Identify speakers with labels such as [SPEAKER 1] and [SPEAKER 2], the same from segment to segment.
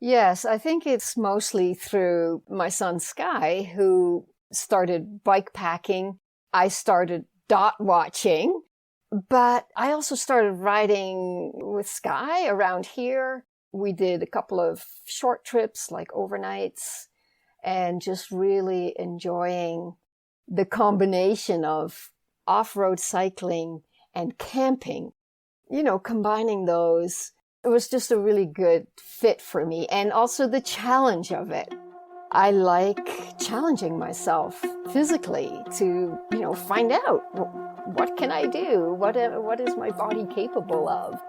[SPEAKER 1] Yes, I think it's mostly through my son Sky, who started bike packing. I started dot watching, but I also started riding with Sky around here. We did a couple of short trips, like overnights, and just really enjoying the combination of off-road cycling and camping. Combining those, it was just a really good fit for me. And also the challenge of it. I like challenging myself physically to, find out what can I do? What is my body capable of?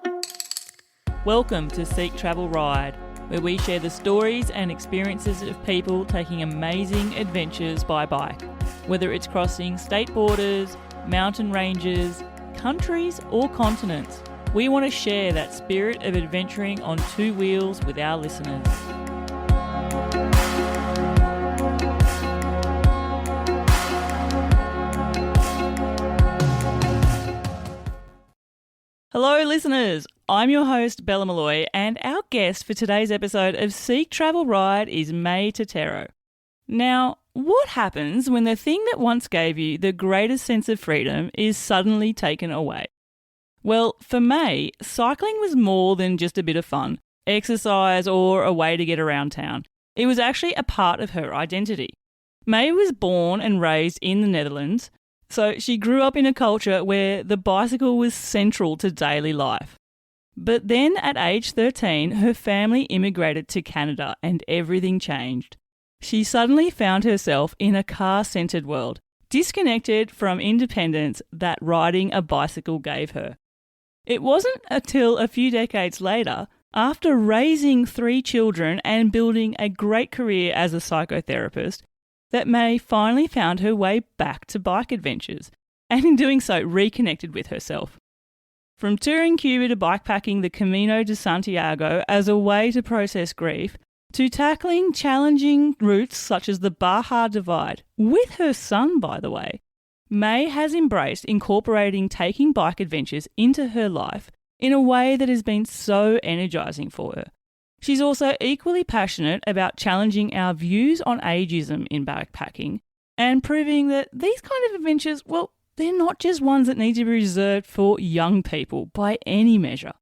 [SPEAKER 2] Welcome to Seek Travel Ride, where we share the stories and experiences of people taking amazing adventures by bike. Whether it's crossing state borders, mountain ranges, countries or continents, we want to share that spirit of adventuring on two wheels with our listeners. Hello listeners, I'm your host Bella Malloy, and our guest for today's episode of Seek Travel Ride is May Tettero. Now, what happens when the thing that once gave you the greatest sense of freedom is suddenly taken away? Well, for May, cycling was more than just a bit of fun, exercise or a way to get around town. It was actually a part of her identity. May was born and raised in the Netherlands, so she grew up in a culture where the bicycle was central to daily life. But then at age 13, her family immigrated to Canada and everything changed. She suddenly found herself in a car-centred world, disconnected from independence that riding a bicycle gave her. It wasn't until a few decades later, after raising 3 children and building a great career as a psychotherapist, that May finally found her way back to bike adventures, and in doing so reconnected with herself. From touring Cuba to bikepacking the Camino de Santiago as a way to process grief, to tackling challenging routes such as the Baja Divide, with her son by the way, May has embraced incorporating taking bike adventures into her life in a way that has been so energising for her. She's also equally passionate about challenging our views on ageism in bikepacking and proving that these kind of adventures, well, they're not just ones that need to be reserved for young people by any measure.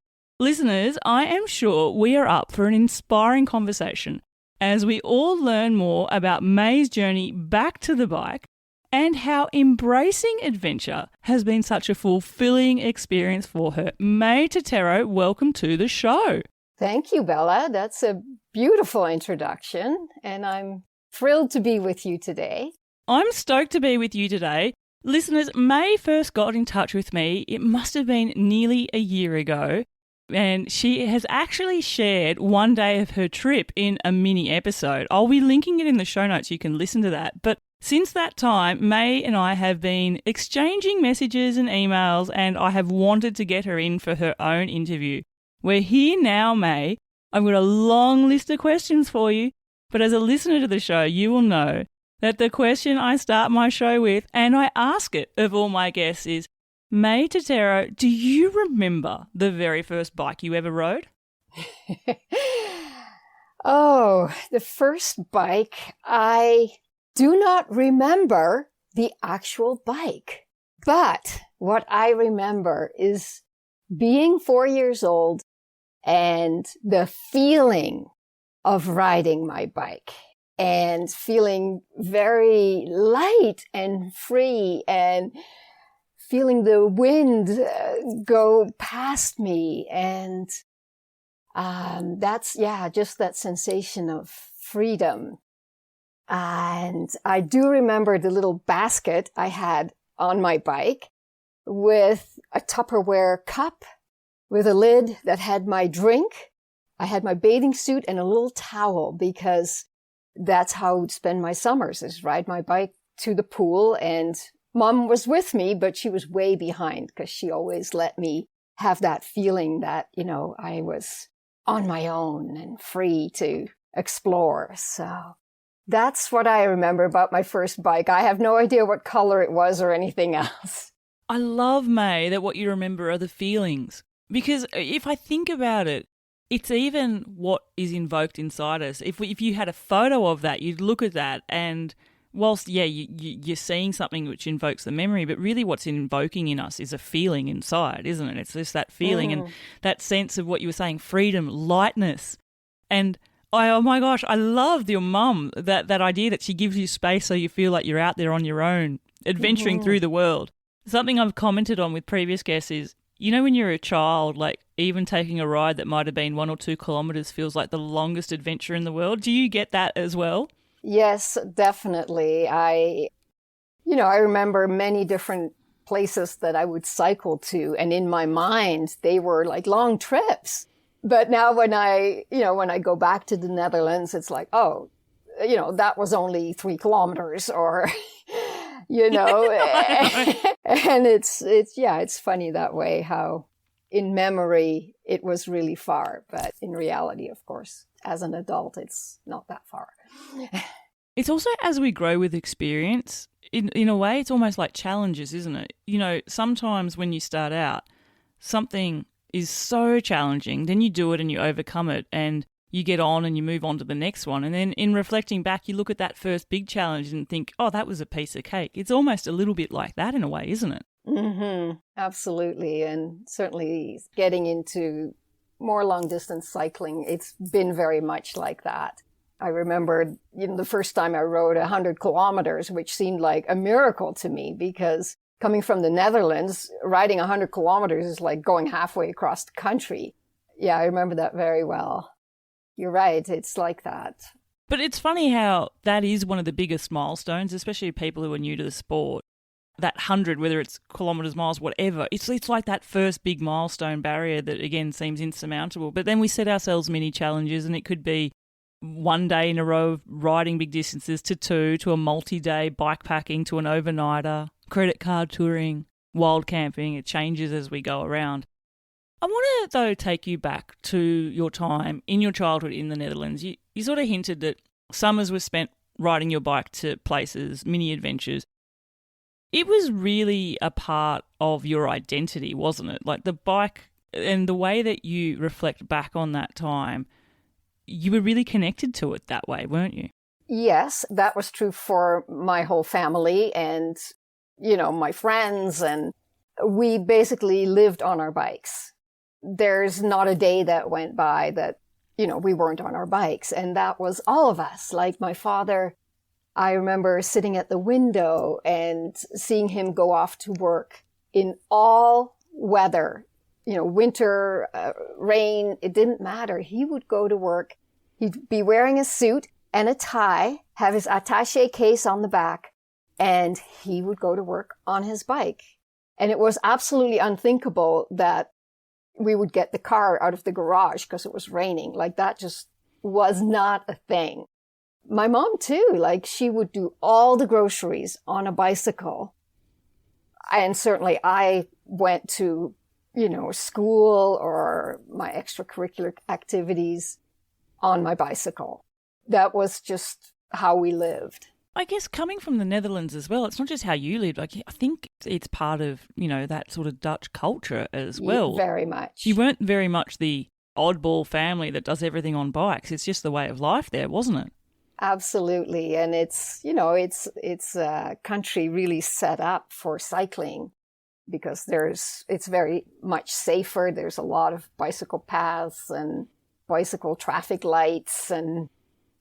[SPEAKER 2] Listeners, I am sure we are up for an inspiring conversation as we all learn more about May's journey back to the bike and how embracing adventure has been such a fulfilling experience for her. May Tettero, welcome to the show.
[SPEAKER 1] Thank you, Bella. That's a beautiful introduction, and I'm thrilled to be with you today.
[SPEAKER 2] I'm stoked to be with you today. Listeners, May first got in touch with me, it must have been nearly a year ago, and she has actually shared one day of her trip in a mini episode. I'll be linking it in the show notes, you can listen to that. But since that time, May and I have been exchanging messages and emails, and I have wanted to get her in for her own interview. We're here now, May. I've got a long list of questions for you, but as a listener to the show, you will know that the question I start my show with, and I ask it of all my guests, is, May Tettero, do you remember the very first bike you ever rode?
[SPEAKER 1] Oh, the first bike, I do not remember the actual bike. But what I remember is being 4 years old and the feeling of riding my bike and feeling very light and free and feeling the wind go past me. And just that sensation of freedom. And I do remember the little basket I had on my bike with a Tupperware cup with a lid that had my drink. I had my bathing suit and a little towel because that's how I would spend my summers, is ride my bike to the pool. And Mom was with me, but she was way behind because she always let me have that feeling that, I was on my own and free to explore. So that's what I remember about my first bike. I have no idea what color it was or anything else.
[SPEAKER 2] I love, May, that what you remember are the feelings. Because if I think about it, it's even what is invoked inside us. If you had a photo of that, you'd look at that and whilst, you're seeing something which invokes the memory, but really what's invoking in us is a feeling inside, isn't it? It's just that feeling and that sense of what you were saying, freedom, lightness. And oh my gosh, I loved your mum, that idea that she gives you space so you feel like you're out there on your own, adventuring through the world. Something I've commented on with previous guests is, you know, when you're a child, like even taking a ride that might have been 1 or 2 kilometres feels like the longest adventure in the world. Do you get that as well?
[SPEAKER 1] Yes, definitely. I remember many different places that I would cycle to, and in my mind, they were like long trips. But now when I go back to the Netherlands, it's like, oh, that was only 3 kilometers or, and it's funny that way how in memory it was really far, but in reality, of course, as an adult, it's not that far.
[SPEAKER 2] It's also as we grow with experience, in a way, it's almost like challenges, isn't it? You know, sometimes when you start out, something is so challenging, then you do it and you overcome it and you get on and you move on to the next one. And then in reflecting back, you look at that first big challenge and think, oh, that was a piece of cake. It's almost a little bit like that in a way, isn't it?
[SPEAKER 1] Mm-hmm. Absolutely. And certainly getting into more long distance cycling, it's been very much like that. I remember the first time I rode 100 kilometers, which seemed like a miracle to me because coming from the Netherlands, riding 100 kilometers is like going halfway across the country. Yeah, I remember that very well. You're right. It's like that.
[SPEAKER 2] But it's funny how that is one of the biggest milestones, especially people who are new to the sport. That 100, whether it's kilometres, miles, whatever, it's like that first big milestone barrier that, again, seems insurmountable. But then we set ourselves many challenges, and it could be 1 day in a row of riding big distances to 2, to a multi-day bikepacking, to an overnighter, credit card touring, wild camping. It changes as we go around. I want to, though, take you back to your time in your childhood in the Netherlands. You sort of hinted that summers were spent riding your bike to places, mini adventures. It was really a part of your identity, wasn't it? Like the bike and the way that you reflect back on that time, you were really connected to it that way, weren't you?
[SPEAKER 1] Yes, that was true for my whole family and, my friends. And we basically lived on our bikes. There's not a day that went by that, we weren't on our bikes. And that was all of us. Like my father, I remember sitting at the window and seeing him go off to work in all weather, winter, rain, it didn't matter. He would go to work. He'd be wearing a suit and a tie, have his attaché case on the back, and he would go to work on his bike. And it was absolutely unthinkable that we would get the car out of the garage because it was raining. Like that just was not a thing. My mom too, like she would do all the groceries on a bicycle. And certainly I went to, school or my extracurricular activities on my bicycle. That was just how we lived.
[SPEAKER 2] I guess coming from the Netherlands as well, it's not just how you lived. Like I think it's part of, that sort of Dutch culture as well.
[SPEAKER 1] Very much.
[SPEAKER 2] You weren't very much the oddball family that does everything on bikes. It's just the way of life there, wasn't it?
[SPEAKER 1] Absolutely. And it's a country really set up for cycling because it's very much safer. There's a lot of bicycle paths and bicycle traffic lights and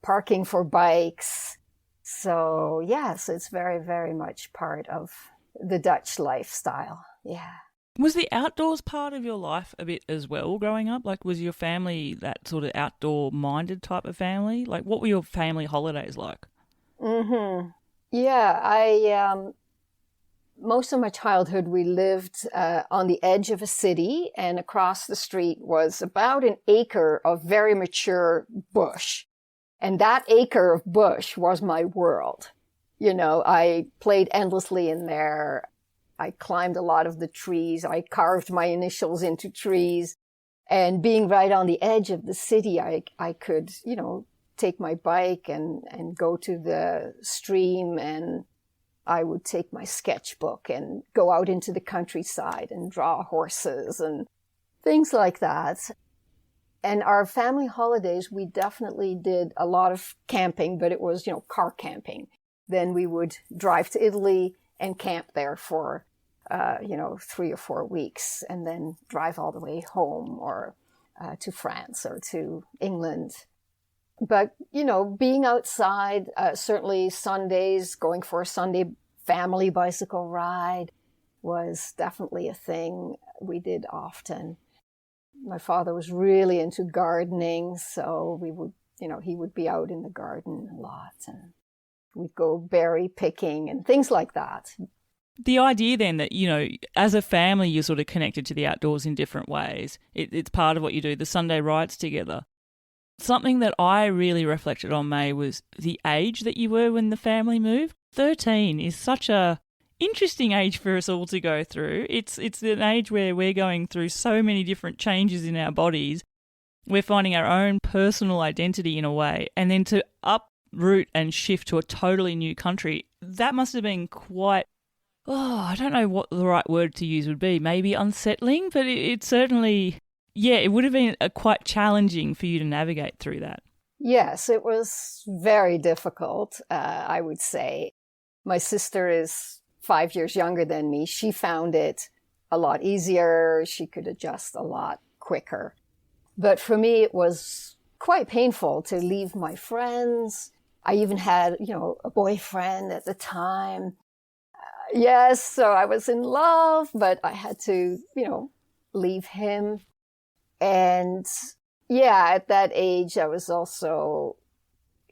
[SPEAKER 1] parking for bikes. So yes, it's very, very much part of the Dutch lifestyle. Yeah.
[SPEAKER 2] Was the outdoors part of your life a bit as well growing up? Like, was your family that sort of outdoor-minded type of family? Like, what were your family holidays like?
[SPEAKER 1] Mm-hmm. Yeah, most of my childhood, we lived on the edge of a city, and across the street was about an acre of very mature bush. And that acre of bush was my world. I played endlessly in there. I climbed a lot of the trees. I carved my initials into trees. And being right on the edge of the city, I could, take my bike and go to the stream, and I would take my sketchbook and go out into the countryside and draw horses and things like that. And our family holidays, we definitely did a lot of camping, but it was, car camping. Then we would drive to Italy and camp there for, 3 or 4 weeks, and then drive all the way home or to France or to England. But, being outside, certainly Sundays, going for a Sunday family bicycle ride was definitely a thing we did often. My father was really into gardening, so we would, he would be out in the garden a lot, and we'd go berry picking and things like that.
[SPEAKER 2] The idea then that, as a family, you're sort of connected to the outdoors in different ways. It's part of what you do, the Sunday rides together. Something that I really reflected on, May, was the age that you were when the family moved. 13 is such a interesting age for us all to go through. It's an age where we're going through so many different changes in our bodies. We're finding our own personal identity in a way. And then to uproot and shift to a totally new country, that must have been quite, I don't know what the right word to use would be. Maybe unsettling, but it certainly, it would have been quite challenging for you to navigate through that.
[SPEAKER 1] Yes, it was very difficult, I would say. My sister is 5 years younger than me. She found it a lot easier. She could adjust a lot quicker. But for me, it was quite painful to leave my friends. I even had, a boyfriend at the time. Yes, so I was in love, but I had to, leave him. And at that age, I was also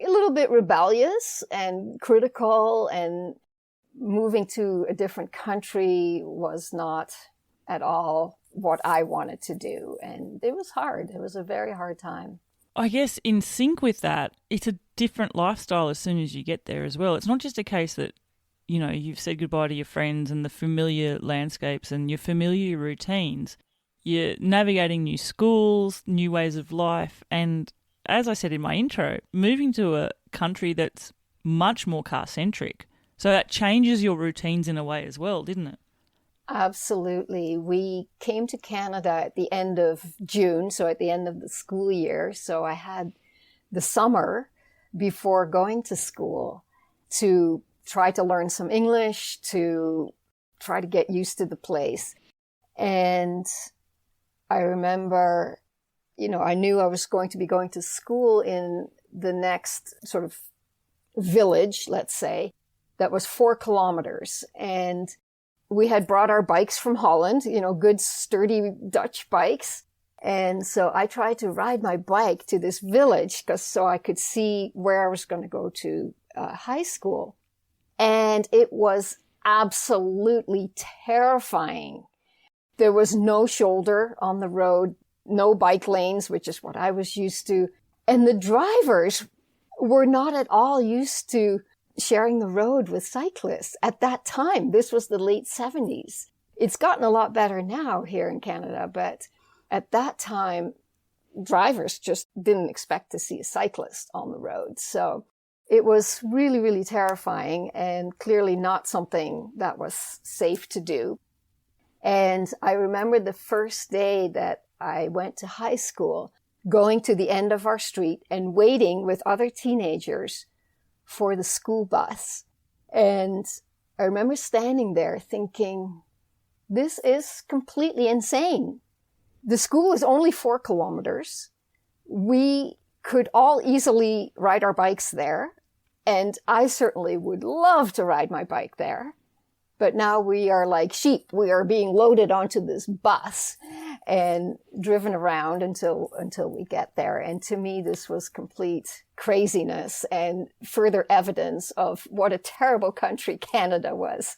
[SPEAKER 1] a little bit rebellious and critical, and moving to a different country was not at all what I wanted to do. And it was hard. It was a very hard time.
[SPEAKER 2] I guess in sync with that, it's a different lifestyle as soon as you get there as well. It's not just a case that, you've said goodbye to your friends and the familiar landscapes and your familiar routines. You're navigating new schools, new ways of life, and as I said in my intro, moving to a country that's much more car-centric. So that changes your routines in a way as well, didn't it?
[SPEAKER 1] Absolutely. We came to Canada at the end of June, so at the end of the school year. So I had the summer before going to school to try to learn some English, to try to get used to the place. And I remember, I knew I was going to be going to school in the next sort of village, let's say, that was 4 kilometers. And we had brought our bikes from Holland, good sturdy Dutch bikes. And so I tried to ride my bike to this village so I could see where I was going to go to high school. And it was absolutely terrifying. There was no shoulder on the road, no bike lanes, which is what I was used to. And the drivers were not at all used to sharing the road with cyclists at that time. This was the late 70s. It's gotten a lot better now here in Canada, but at that time, drivers just didn't expect to see a cyclist on the road. So it was really, really terrifying, and clearly not something that was safe to do. And I remember the first day that I went to high school, going to the end of our street and waiting with other teenagers for the school bus. And I remember standing there thinking, this is completely insane. The school is only 4 kilometers. We could all easily ride our bikes there. And I certainly would love to ride my bike there. But now we are like sheep. We are being loaded onto this bus and driven around until we get there. And to me, this was complete craziness and further evidence of what a terrible country Canada was.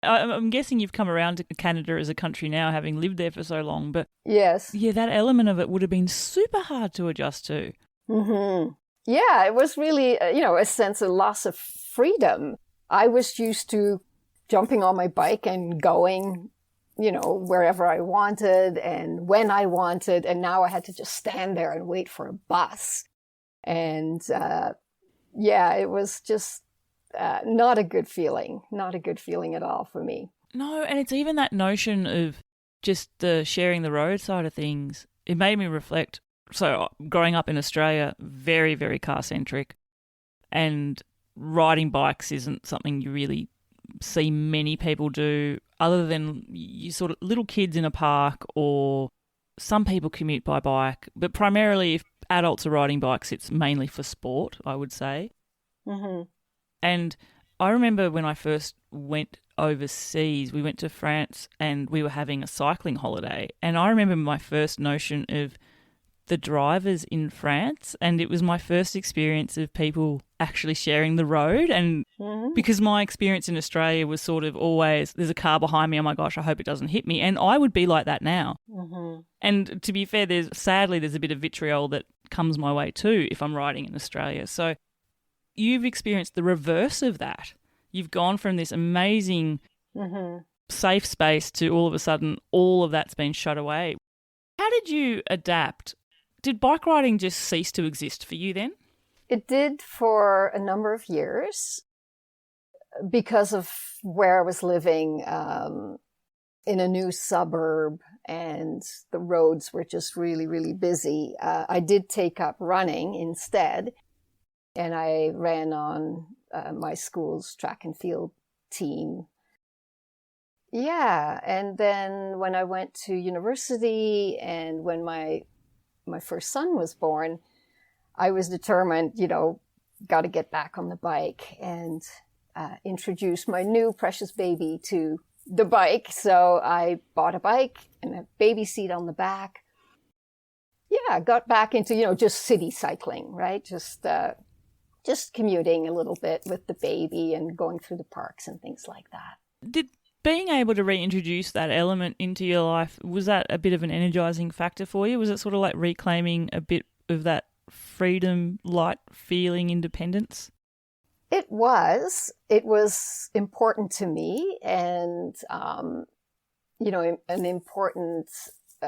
[SPEAKER 2] I'm guessing you've come around to Canada as a country now, having lived there for so long. But
[SPEAKER 1] yes,
[SPEAKER 2] that element of it would have been super hard to adjust to.
[SPEAKER 1] Mm-hmm. Yeah, it was really, a sense of loss of freedom. I was used to jumping on my bike and going, wherever I wanted and when I wanted. And now I had to just stand there and wait for a bus. And, it was just not a good feeling at all for me.
[SPEAKER 2] No, and it's even that notion of just the sharing the road side of things. it made me reflect. So growing up in Australia, very, very car-centric, and riding bikes isn't something you really see many people do other than you sort of little kids in a park, or some people commute by bike. But primarily if adults are riding bikes, it's mainly for sport, I would say.
[SPEAKER 1] Mm-hmm.
[SPEAKER 2] And I remember when I first went overseas, we went to France and we were having a cycling holiday. And I remember my first notion of the drivers in France, and it was my first experience of people actually sharing the road. And because my experience in Australia was sort of always, there's a car behind me, oh my gosh, I hope it doesn't hit me. And I would be like that now.
[SPEAKER 1] Mm-hmm.
[SPEAKER 2] And to be fair, sadly there's a bit of vitriol that comes my way too if I'm riding in Australia. So you've experienced the reverse of that. You've gone from this amazing safe space to all of a sudden all of that's been shut away. How did you adapt? Did bike riding just cease to exist for you then?
[SPEAKER 1] It did for a number of years because of where I was living in a new suburb, and the roads were just really, really busy. I did take up running instead, and I ran on my school's track and field team. Yeah, and then when I went to university and when my first son was born, I was determined, got to get back on the bike and introduce my new precious baby to the bike. So I bought a bike and a baby seat on the back. Yeah, got back into, just city cycling, right? Just commuting a little bit with the baby and going through the parks and things like that.
[SPEAKER 2] Did being able to reintroduce that element into your life, was that a bit of an energizing factor for you? Was it sort of like reclaiming a bit of that freedom, light feeling, independence?
[SPEAKER 1] It was important to me, and, an important,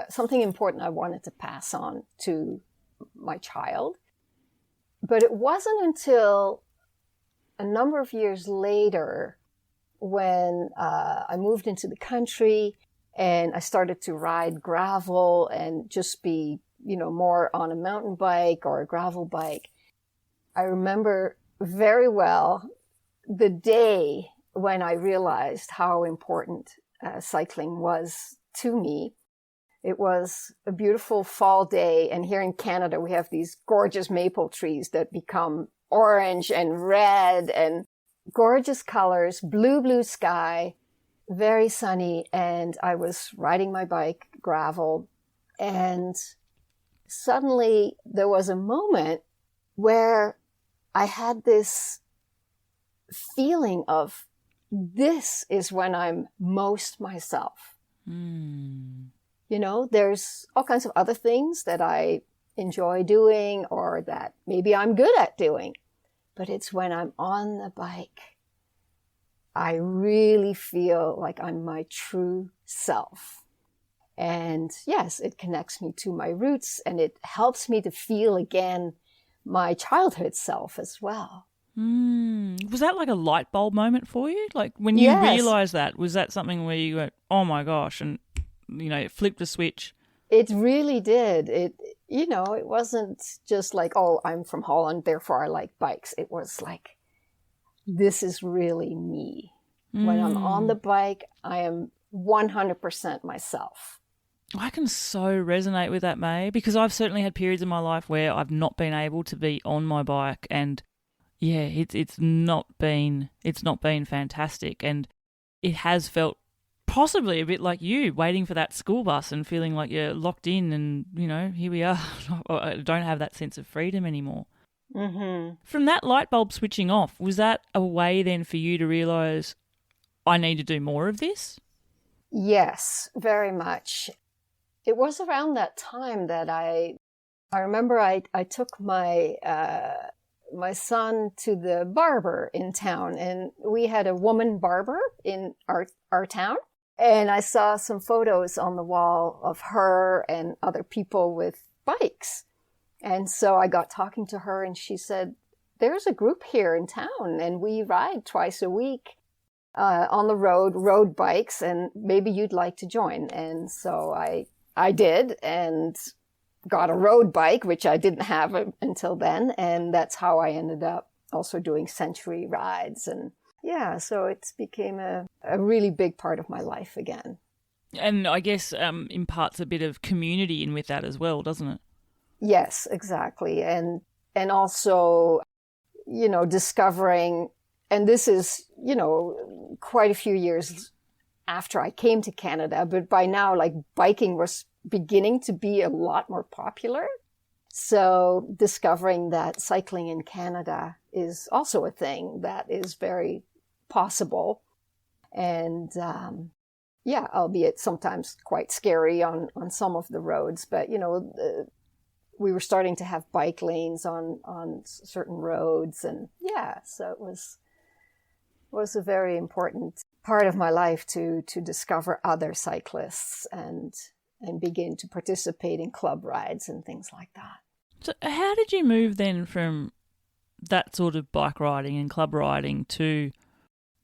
[SPEAKER 1] something important I wanted to pass on to my child. But it wasn't until a number of years later when I moved into the country and I started to ride gravel and just be, more on a mountain bike or a gravel bike. I remember very well the day when I realized how important cycling was to me. It was a beautiful fall day, and here in Canada we have these gorgeous maple trees that become orange and red and gorgeous colors, blue sky, very sunny, and I was riding my bike, gravel, and suddenly there was a moment where I had this feeling of, this is when I'm most myself. There's all kinds of other things that I enjoy doing or that maybe I'm good at doing. But it's when I'm on the bike, I really feel like I'm my true self. And yes, it connects me to my roots, and it helps me to feel again my childhood self as well.
[SPEAKER 2] Was that like a light bulb moment for you? Like when you realized that, was that something where you went, oh my gosh, and, it flipped a switch?
[SPEAKER 1] It really did. It wasn't just like, oh, I'm from Holland, therefore I like bikes. It was like, this is really me. When I'm on the bike, I am 100% myself.
[SPEAKER 2] I can so resonate with that, May, because I've certainly had periods in my life where I've not been able to be on my bike, and yeah, it's not been fantastic, and it has felt possibly a bit like you waiting for that school bus and feeling like you're locked in, and here we are. I don't have that sense of freedom anymore. From that light bulb switching off, was that a way then for you to realize, I need to do more of this?
[SPEAKER 1] Yes, very much. It was around that time that I remember I took my my son to the barber in town, and we had a woman barber in our town. And I saw some photos on the wall of her and other people with bikes. And so I got talking to her, and she said, there's a group here in town, and we ride twice a week on the road bikes, and maybe you'd like to join. And so I did, and got a road bike, which I didn't have until then. And that's how I ended up also doing century rides. And yeah, so it's became a really big part of my life again.
[SPEAKER 2] And I guess imparts a bit of community in with that as well, doesn't it?
[SPEAKER 1] Yes, exactly. And also, discovering, and this is, quite a few years after I came to Canada, but by now, like, biking was beginning to be a lot more popular. So discovering that cycling in Canada is also a thing that is very possible. And albeit sometimes quite scary on some of the roads, but we were starting to have bike lanes on certain roads, and so it was a very important part of my life to discover other cyclists and begin to participate in club rides and things like that.
[SPEAKER 2] So how did you move then from that sort of bike riding and club riding to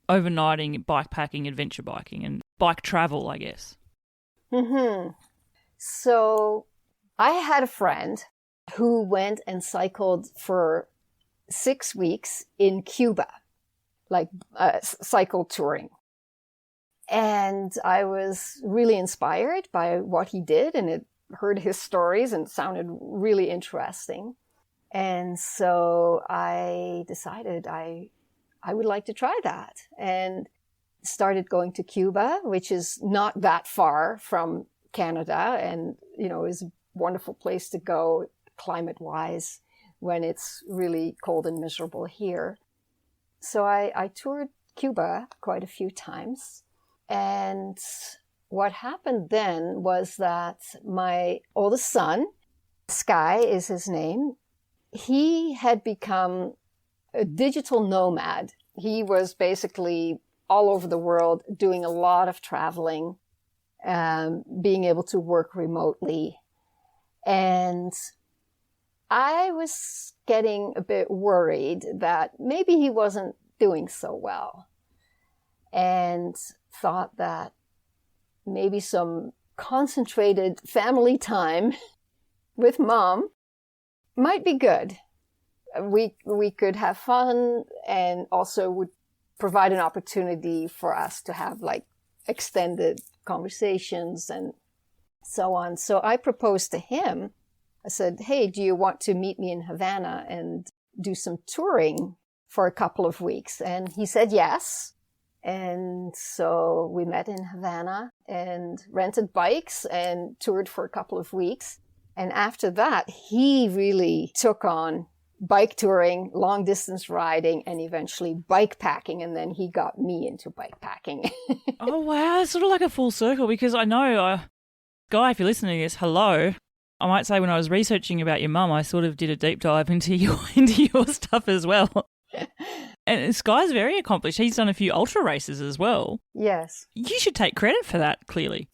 [SPEAKER 2] overnighting, bikepacking, adventure biking, and bike travel, I guess?
[SPEAKER 1] So I had a friend who went and cycled for 6 weeks in Cuba, like cycle touring. And I was really inspired by what he did, and it heard his stories and it sounded really interesting. And so I decided I would like to try that, and started going to Cuba, which is not that far from Canada, and is a wonderful place to go climate-wise when it's really cold and miserable here. So I toured Cuba quite a few times, and what happened then was that my oldest son, Sky is his name, he had become a digital nomad. He was basically all over the world doing a lot of traveling, being able to work remotely. And I was getting a bit worried that maybe he wasn't doing so well, and thought that maybe some concentrated family time with Mom might be good. We could have fun, and also would provide an opportunity for us to have like extended conversations and so on. So I proposed to him. I said, hey, do you want to meet me in Havana and do some touring for a couple of weeks? And he said yes. And so we met in Havana and rented bikes and toured for a couple of weeks. And after that, he really took on bike touring, long distance riding, and eventually bike packing. And then he got me into bike packing.
[SPEAKER 2] Oh, wow. It's sort of like a full circle, because I know, Guy, if you're listening to this, hello. I might say when I was researching about your mum, I sort of did a deep dive into your stuff as well. And Sky's very accomplished. He's done a few ultra races as well.
[SPEAKER 1] Yes.
[SPEAKER 2] You should take credit for that, clearly.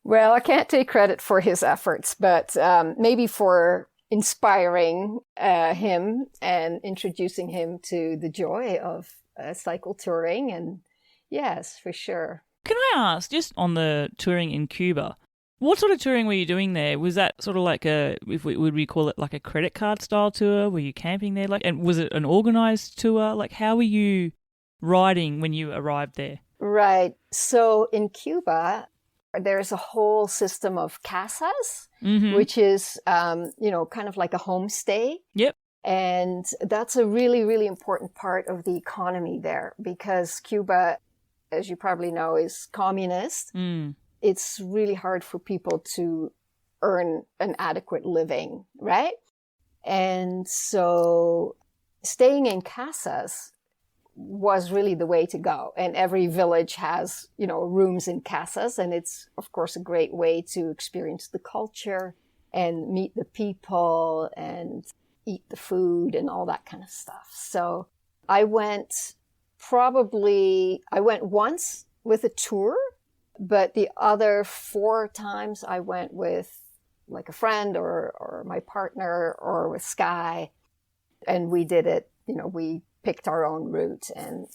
[SPEAKER 1] Well, I can't take credit for his efforts, but maybe for inspiring him and introducing him to the joy of cycle touring. And yes, for sure.
[SPEAKER 2] Can I ask, just on the touring in Cuba, what sort of touring were you doing there? Was that sort of like would we call it like a credit card style tour? Were you camping there? And was it an organized tour? Like, how were you riding when you arrived there?
[SPEAKER 1] Right. So in Cuba, there's a whole system of casas, which is, kind of like a homestay.
[SPEAKER 2] Yep.
[SPEAKER 1] And that's a really, really important part of the economy there, because Cuba, as you probably know, is communist. It's really hard for people to earn an adequate living, right? And so staying in casas was really the way to go. And every village has, rooms in casas. And it's, of course, a great way to experience the culture and meet the people and eat the food and all that kind of stuff. So I went once with a tour, but the other 4 times I went with like a friend or my partner or with Sky, and we did it, we picked our own route, and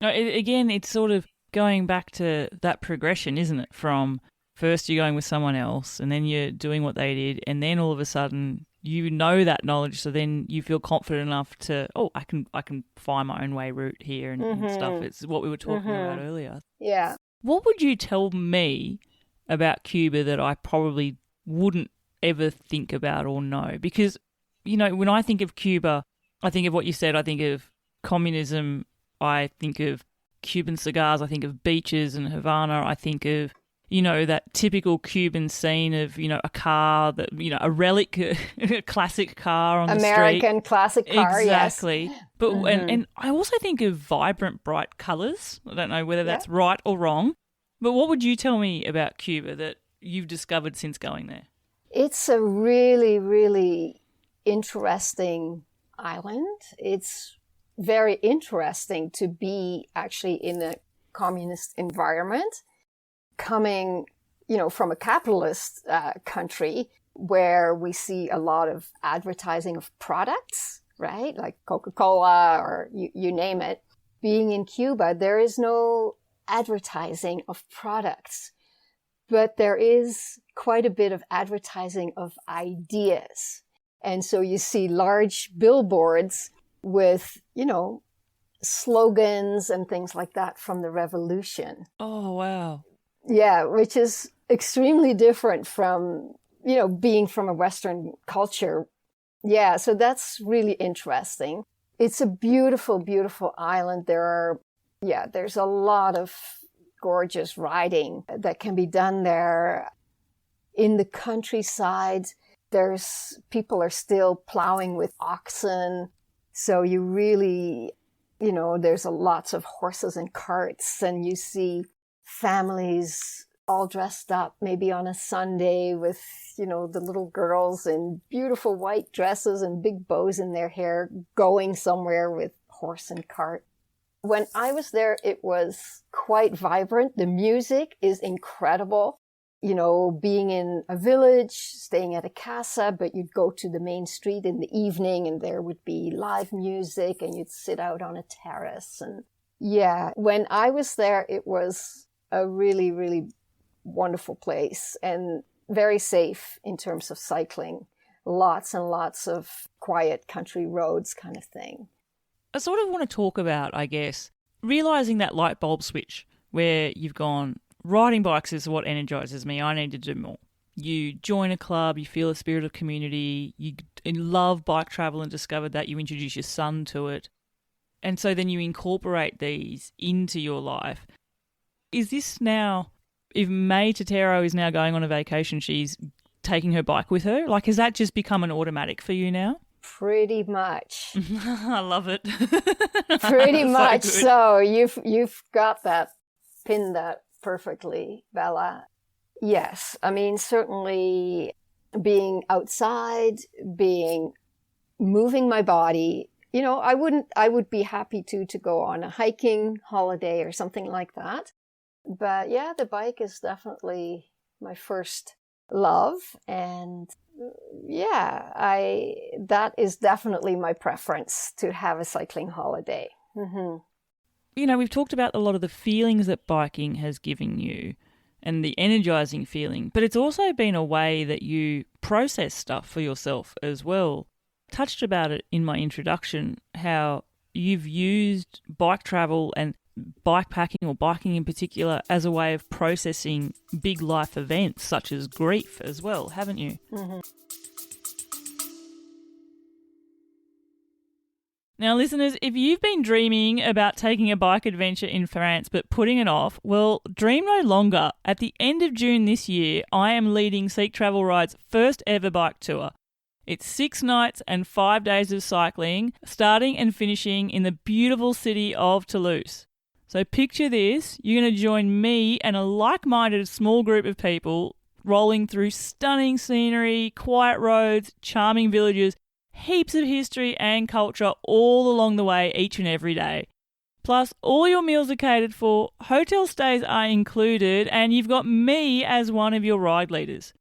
[SPEAKER 2] No, again, it's sort of going back to that progression, isn't it? From first you're going with someone else and then you're doing what they did, and then all of a sudden you know that knowledge, so then you feel confident enough to, I can find my own way route here and stuff. It's what we were talking about earlier.
[SPEAKER 1] Yeah.
[SPEAKER 2] What would you tell me about Cuba that I probably wouldn't ever think about or know? Because, when I think of Cuba, I think of what you said. I think of communism. I think of Cuban cigars. I think of beaches and Havana. I think of, that typical Cuban scene of, a car that, a relic, a classic car on the street.
[SPEAKER 1] American classic car,
[SPEAKER 2] exactly. Yes. But and I also think of vibrant, bright colours. I don't know whether that's right or wrong. But what would you tell me about Cuba that you've discovered since going there?
[SPEAKER 1] It's a really, really interesting island. It's very interesting to be actually in a communist environment, coming, from a capitalist country where we see a lot of advertising of products, right? Like Coca-Cola or you name it. Being in Cuba, there is no advertising of products, but there is quite a bit of advertising of ideas. And so you see large billboards with, slogans and things like that from the revolution.
[SPEAKER 2] Oh, wow.
[SPEAKER 1] Yeah, which is extremely different from, being from a Western culture. Yeah, so that's really interesting. It's a beautiful, beautiful island. There's a lot of gorgeous riding that can be done there. In the countryside, people are still plowing with oxen. So you really, there's lots of horses and carts, and you see families all dressed up, maybe on a Sunday with, the little girls in beautiful white dresses and big bows in their hair going somewhere with horse and cart. When I was there, it was quite vibrant. The music is incredible. Being in a village, staying at a casa, but you'd go to the main street in the evening and there would be live music and you'd sit out on a terrace. And when I was there, it was a really, really wonderful place and very safe in terms of cycling. Lots and lots of quiet country roads kind of thing.
[SPEAKER 2] I sort of want to talk about, I guess, realising that light bulb switch where you've gone, riding bikes is what energises me. I need to do more. You join a club, you feel a spirit of community, you love bike travel and discovered that, you introduce your son to it. And so then you incorporate these into your life. Is this now, if May Tettero is now going on a vacation, she's taking her bike with her? Like, has that just become an automatic for you now?
[SPEAKER 1] Pretty much.
[SPEAKER 2] I love it.
[SPEAKER 1] Pretty much. So you've got that, pinned that perfectly, Bella. Yes. I mean, certainly being outside, moving my body, I would be happy to go on a hiking holiday or something like that. But yeah, the bike is definitely my first love. And that is definitely my preference, to have a cycling holiday. Mm-hmm.
[SPEAKER 2] We've talked about a lot of the feelings that biking has given you and the energizing feeling, but it's also been a way that you process stuff for yourself as well. Touched about it in my introduction, how you've used bike travel and bikepacking, or biking in particular, as a way of processing big life events such as grief as well, haven't you?
[SPEAKER 1] Mm-hmm.
[SPEAKER 2] Now, listeners, if you've been dreaming about taking a bike adventure in France but putting it off, well, dream no longer. At the end of June this year, I am leading Seek Travel Ride's first ever bike tour. It's 6 nights and 5 days of cycling, starting and finishing in the beautiful city of Toulouse. So picture this, you're going to join me and a like-minded small group of people rolling through stunning scenery, quiet roads, charming villages, heaps of history and culture all along the way each and every day. Plus, all your meals are catered for, hotel stays are included, and you've got me as one of your ride leaders.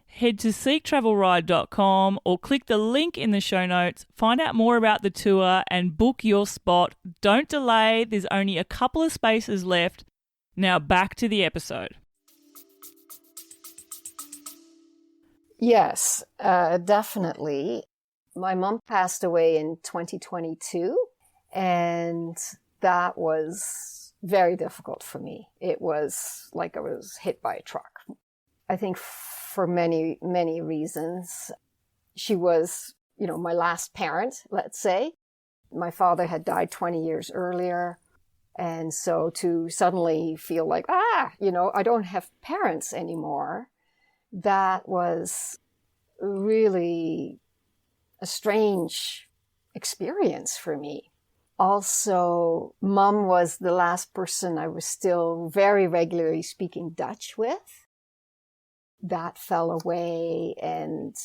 [SPEAKER 2] Head to seektravelride.com or click the link in the show notes, find out more about the tour and book your spot. Don't delay, there's only a couple of spaces left. Now back to the episode.
[SPEAKER 1] Yes, definitely. My mom passed away in 2022, and that was very difficult for me. It was like I was hit by a truck. I think for many, many reasons. She was, my last parent, let's say. My father had died 20 years earlier. And so to suddenly feel like, I don't have parents anymore, that was really a strange experience for me. Also, Mom was the last person I was still very regularly speaking Dutch with. That fell away, and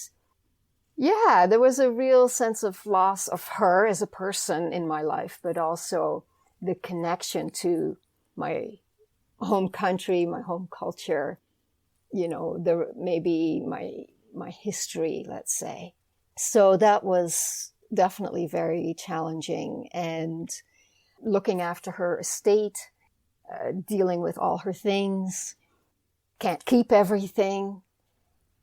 [SPEAKER 1] yeah, there was a real sense of loss of her as a person in my life, but also the connection to my home country, my home culture, maybe my history, let's say. So that was definitely very challenging, and looking after her estate, dealing with all her things. Can't keep everything,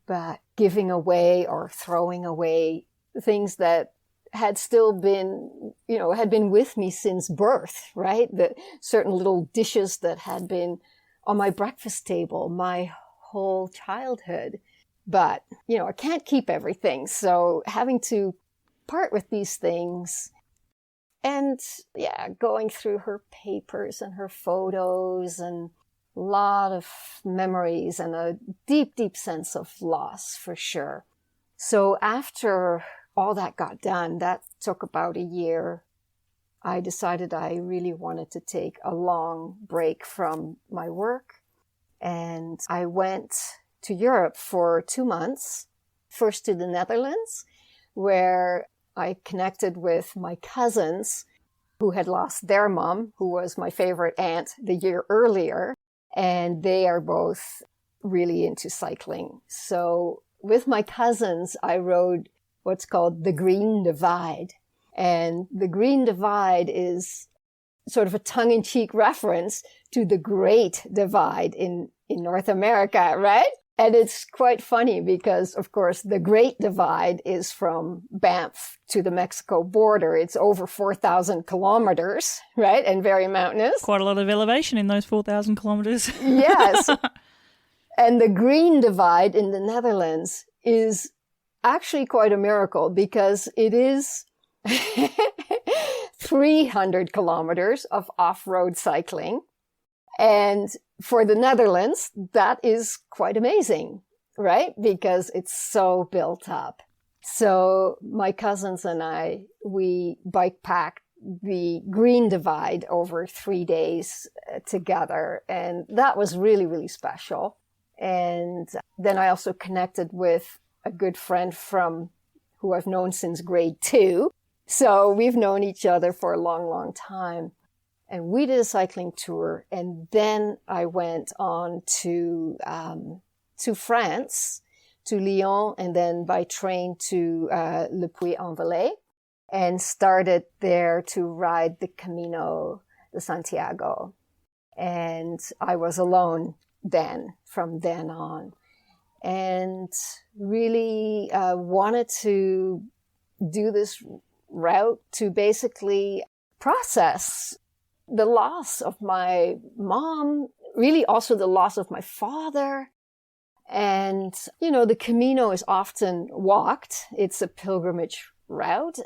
[SPEAKER 1] but giving away or throwing away things that had still been, had been with me since birth, right? The certain little dishes that had been on my breakfast table my whole childhood. But, I can't keep everything. So having to part with these things and, going through her papers and her photos and a lot of memories and a deep, deep sense of loss for sure. So after all that got done, that took about a year. I decided I really wanted to take a long break from my work. And I went to Europe for 2 months, first to the Netherlands, where I connected with my cousins who had lost their mom, who was my favorite aunt the year earlier. And they are both really into cycling. So with my cousins, I rode what's called the Green Divide. And the Green Divide is sort of a tongue-in-cheek reference to the Great Divide in North America, right? And it's quite funny because, of course, the Great Divide is from Banff to the Mexico border. It's over 4,000 kilometers, right? And very mountainous.
[SPEAKER 2] Quite a lot of elevation in those 4,000 kilometers.
[SPEAKER 1] Yes. And the Green Divide in the Netherlands is actually quite a miracle because it is 300 kilometers of off-road cycling. And for the Netherlands, that is quite amazing, right? Because it's so built up. So my cousins and I, we bike packed the Green Divide over 3 days together. And that was really, really special. And then I also connected with a good friend who I've known since grade 2. So we've known each other for a long, long time. And we did a cycling tour, and then I went on to France, to Lyon, and then by train to Le Puy-en-Velay, and started there to ride the Camino de Santiago. And I was alone then, from then on, and really wanted to do this route to basically process the loss of my mom, really also the loss of my father. And, the Camino is often walked. It's a pilgrimage route.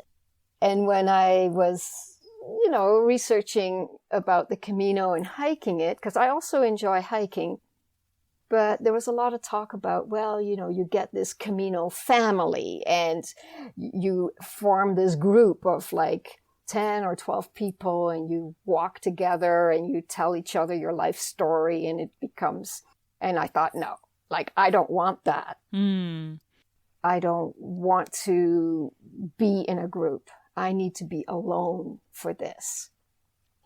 [SPEAKER 1] And when I was, researching about the Camino and hiking it, because I also enjoy hiking, but there was a lot of talk about, you get this Camino family and you form this group of 10 or 12 people and you walk together and you tell each other your life story and and I thought, no, I don't want that. I don't want to be in a group. I need to be alone for this.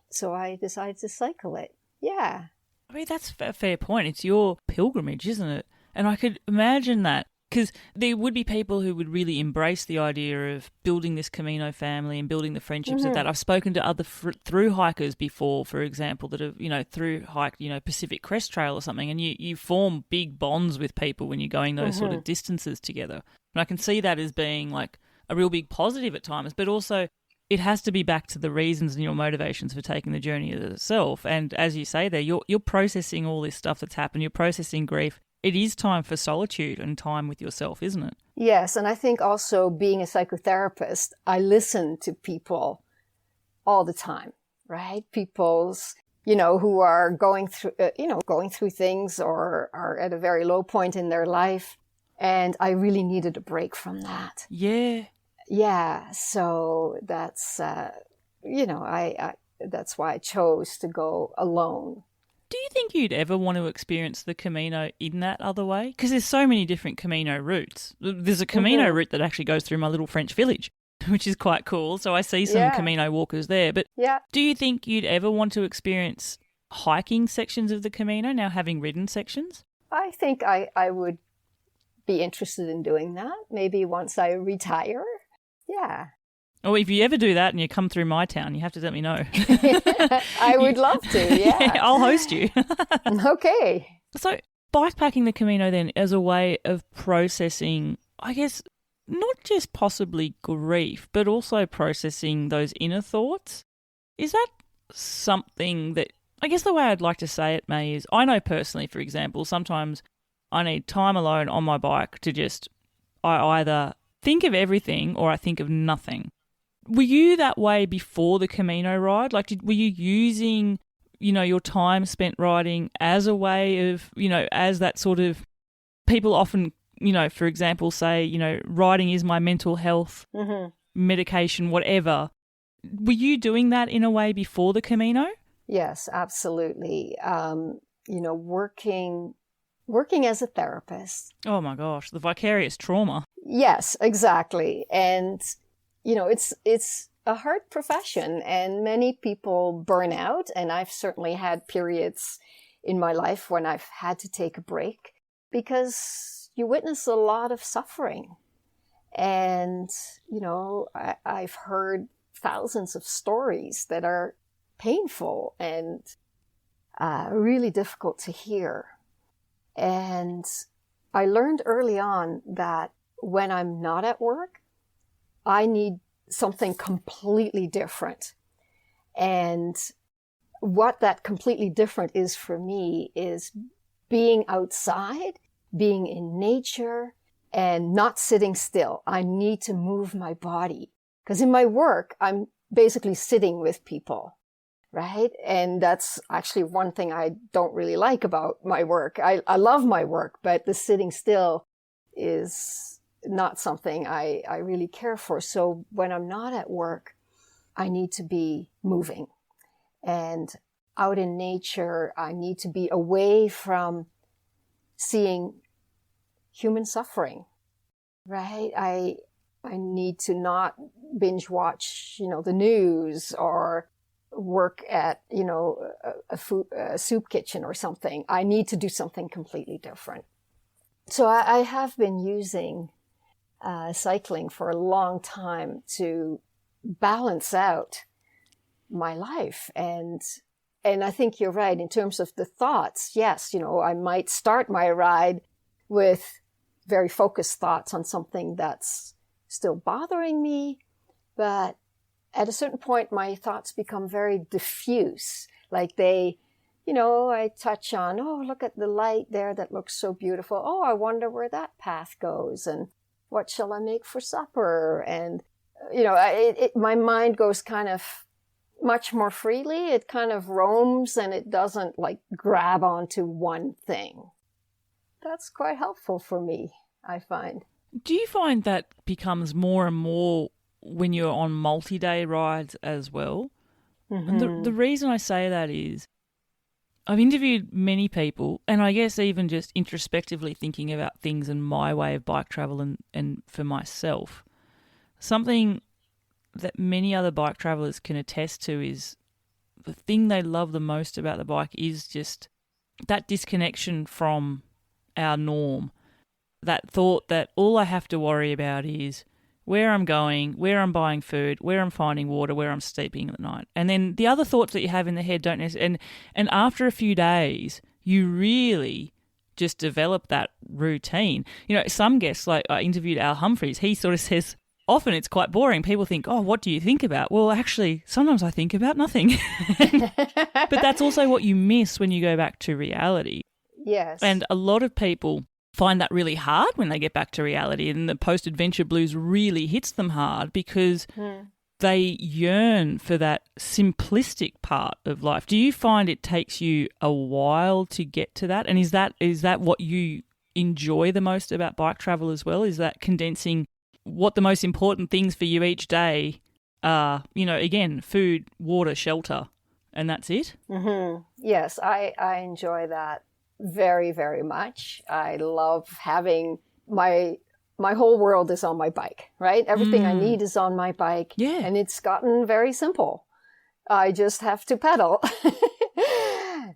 [SPEAKER 1] So I decided to cycle it. Yeah.
[SPEAKER 2] I mean, that's a fair point. It's your pilgrimage, isn't it? And I could imagine that Because there would be people who would really embrace the idea of building this Camino family and building the friendships of that. I've spoken to other through hikers before, for example, that have, through hiked, Pacific Crest Trail or something, and you form big bonds with people when you're going those sort of distances together. And I can see that as being like a real big positive at times, but also it has to be back to the reasons and your motivations for taking the journey itself. And as you say there, you're processing all this stuff that's happened, you're processing grief. It is time for solitude and time with yourself, isn't it?
[SPEAKER 1] Yes, and I think also being a psychotherapist, I listen to people all the time, right? People's, who are going through things or are at a very low point in their life. And I really needed a break from that.
[SPEAKER 2] Yeah.
[SPEAKER 1] Yeah. So that's, that's why I chose to go alone.
[SPEAKER 2] Do you think you'd ever want to experience the Camino in that other way? Because there's so many different Camino routes. There's a Camino route that actually goes through my little French village, which is quite cool. So I see some Camino walkers there. But do you think you'd ever want to experience hiking sections of the Camino, now having ridden sections?
[SPEAKER 1] I think I would be interested in doing that, maybe once I retire. Yeah.
[SPEAKER 2] Oh, if you ever do that and you come through my town, you have to let me know.
[SPEAKER 1] I would love to, yeah.
[SPEAKER 2] I'll host you.
[SPEAKER 1] Okay.
[SPEAKER 2] So bikepacking the Camino then as a way of processing, I guess, not just possibly grief, but also processing those inner thoughts. Is that something that, I guess the way I'd like to say it, May, is I know personally, for example, sometimes I need time alone on my bike to I either think of everything or I think of nothing. Were you that way before the Camino ride? Like, were you using, your time spent riding as a way of, as that sort of, people often, for example, say, riding is my mental health, medication, whatever. Were you doing that in a way before the Camino?
[SPEAKER 1] Yes, absolutely. Working as a therapist.
[SPEAKER 2] Oh my gosh, the vicarious trauma.
[SPEAKER 1] Yes, exactly. And it's a hard profession and many people burn out. And I've certainly had periods in my life when I've had to take a break because you witness a lot of suffering. And, I've heard thousands of stories that are painful and really difficult to hear. And I learned early on that when I'm not at work, I need something completely different. And what that completely different is for me is being outside, being in nature, and not sitting still. I need to move my body. Because in my work, I'm basically sitting with people, right? And that's actually one thing I don't really like about my work. I love my work, but the sitting still is not something I really care for. So when I'm not at work, I need to be moving. And out in nature, I need to be away from seeing human suffering, right? I need to not binge watch, the news or work at, a soup kitchen or something. I need to do something completely different. So I have been using cycling for a long time to balance out my life. And I think you're right in terms of the thoughts. Yes, I might start my ride with very focused thoughts on something that's still bothering me, but at a certain point, my thoughts become very diffuse. Like I touch on, oh, look at the light there that looks so beautiful. Oh, I wonder where that path goes. And what shall I make for supper? And, my mind goes kind of much more freely. It kind of roams and it doesn't grab onto one thing. That's quite helpful for me, I find.
[SPEAKER 2] Do you find that becomes more and more when you're on multi-day rides as well? Mm-hmm. And the reason I say that is I've interviewed many people, and I guess even just introspectively thinking about things and my way of bike travel and for myself, something that many other bike travelers can attest to is the thing they love the most about the bike is just that disconnection from our norm. that thought that all I have to worry about is where I'm going, where I'm buying food, where I'm finding water, where I'm sleeping at night. And then the other thoughts that you have in the head don't necessarily, and after a few days, you really just develop that routine. You know, some guests, like I interviewed Al Humphreys, he sort of says, often it's quite boring. People think, oh, what do you think about? Well, actually, sometimes I think about nothing. But that's also what you miss when you go back to reality.
[SPEAKER 1] Yes.
[SPEAKER 2] And a lot of people find that really hard when they get back to reality, and the post-adventure blues really hits them hard because they yearn for that simplistic part of life. Do you find it takes you a while to get to that? And is that what you enjoy the most about bike travel as well? Is that condensing what the most important things for you each day are, you know, again, food, water, shelter, and that's it?
[SPEAKER 1] Mm-hmm. Yes, I enjoy that very, very much. I love having my whole world is on my bike, right? Everything I need is on my bike.
[SPEAKER 2] Yeah.
[SPEAKER 1] And it's gotten very simple. I just have to pedal.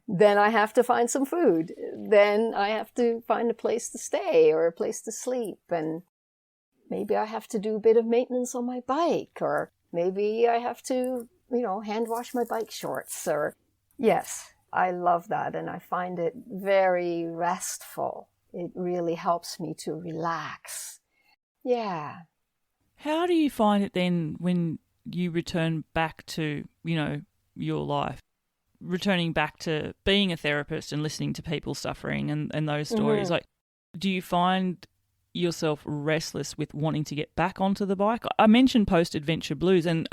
[SPEAKER 1] Then I have to find some food. Then I have to find a place to stay or a place to sleep. And maybe I have to do a bit of maintenance on my bike, or maybe I have to, hand wash my bike shorts. Or yes, I love that. And I find it very restful. It really helps me to relax. Yeah.
[SPEAKER 2] How do you find it then when you return back to, your life? Returning back to being a therapist and listening to people suffering and those stories. Like, do you find yourself restless with wanting to get back onto the bike? I mentioned post-adventure blues, and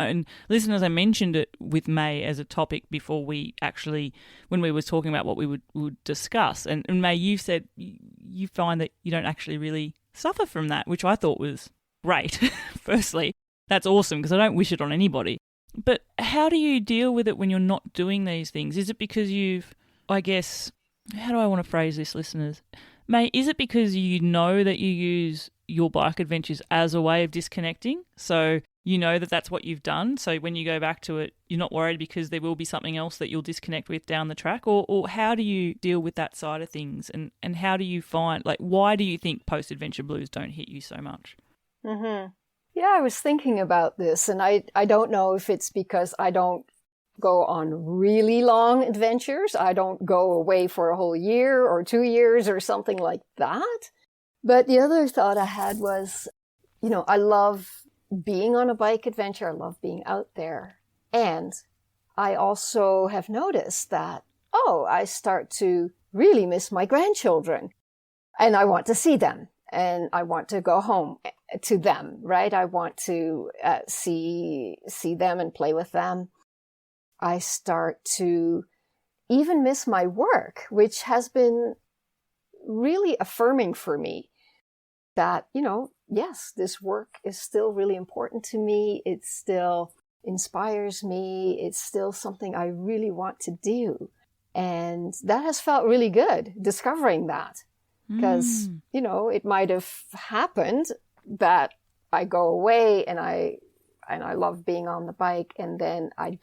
[SPEAKER 2] listeners, I mentioned it with May as a topic before when we were talking about what we would discuss. And May, you said you find that you don't actually really suffer from that, which I thought was great. Firstly, that's awesome because I don't wish it on anybody. But how do you deal with it when you're not doing these things? Is it because how do I want to phrase this, listeners? May, is it because you know that you use your bike adventures as a way of disconnecting? So you know that that's what you've done. So when you go back to it, you're not worried because there will be something else that you'll disconnect with down the track? Or how do you deal with that side of things? And how do you find, why do you think post-adventure blues don't hit you so much?
[SPEAKER 1] Mm-hmm. Yeah, I was thinking about this, and I don't know if it's because I don't go on really long adventures. I don't go away for a whole year or 2 years or something like that. But the other thought I had was, I love being on a bike adventure. I love being out there. And I also have noticed that, I start to really miss my grandchildren, and I want to see them, and I want to go home to them, right? I want to see them and play with them. I start to even miss my work, which has been really affirming for me that, yes, this work is still really important to me. It still inspires me. It's still something I really want to do. And that has felt really good, discovering that. Because, it might have happened that I go away and I love being on the bike, and then I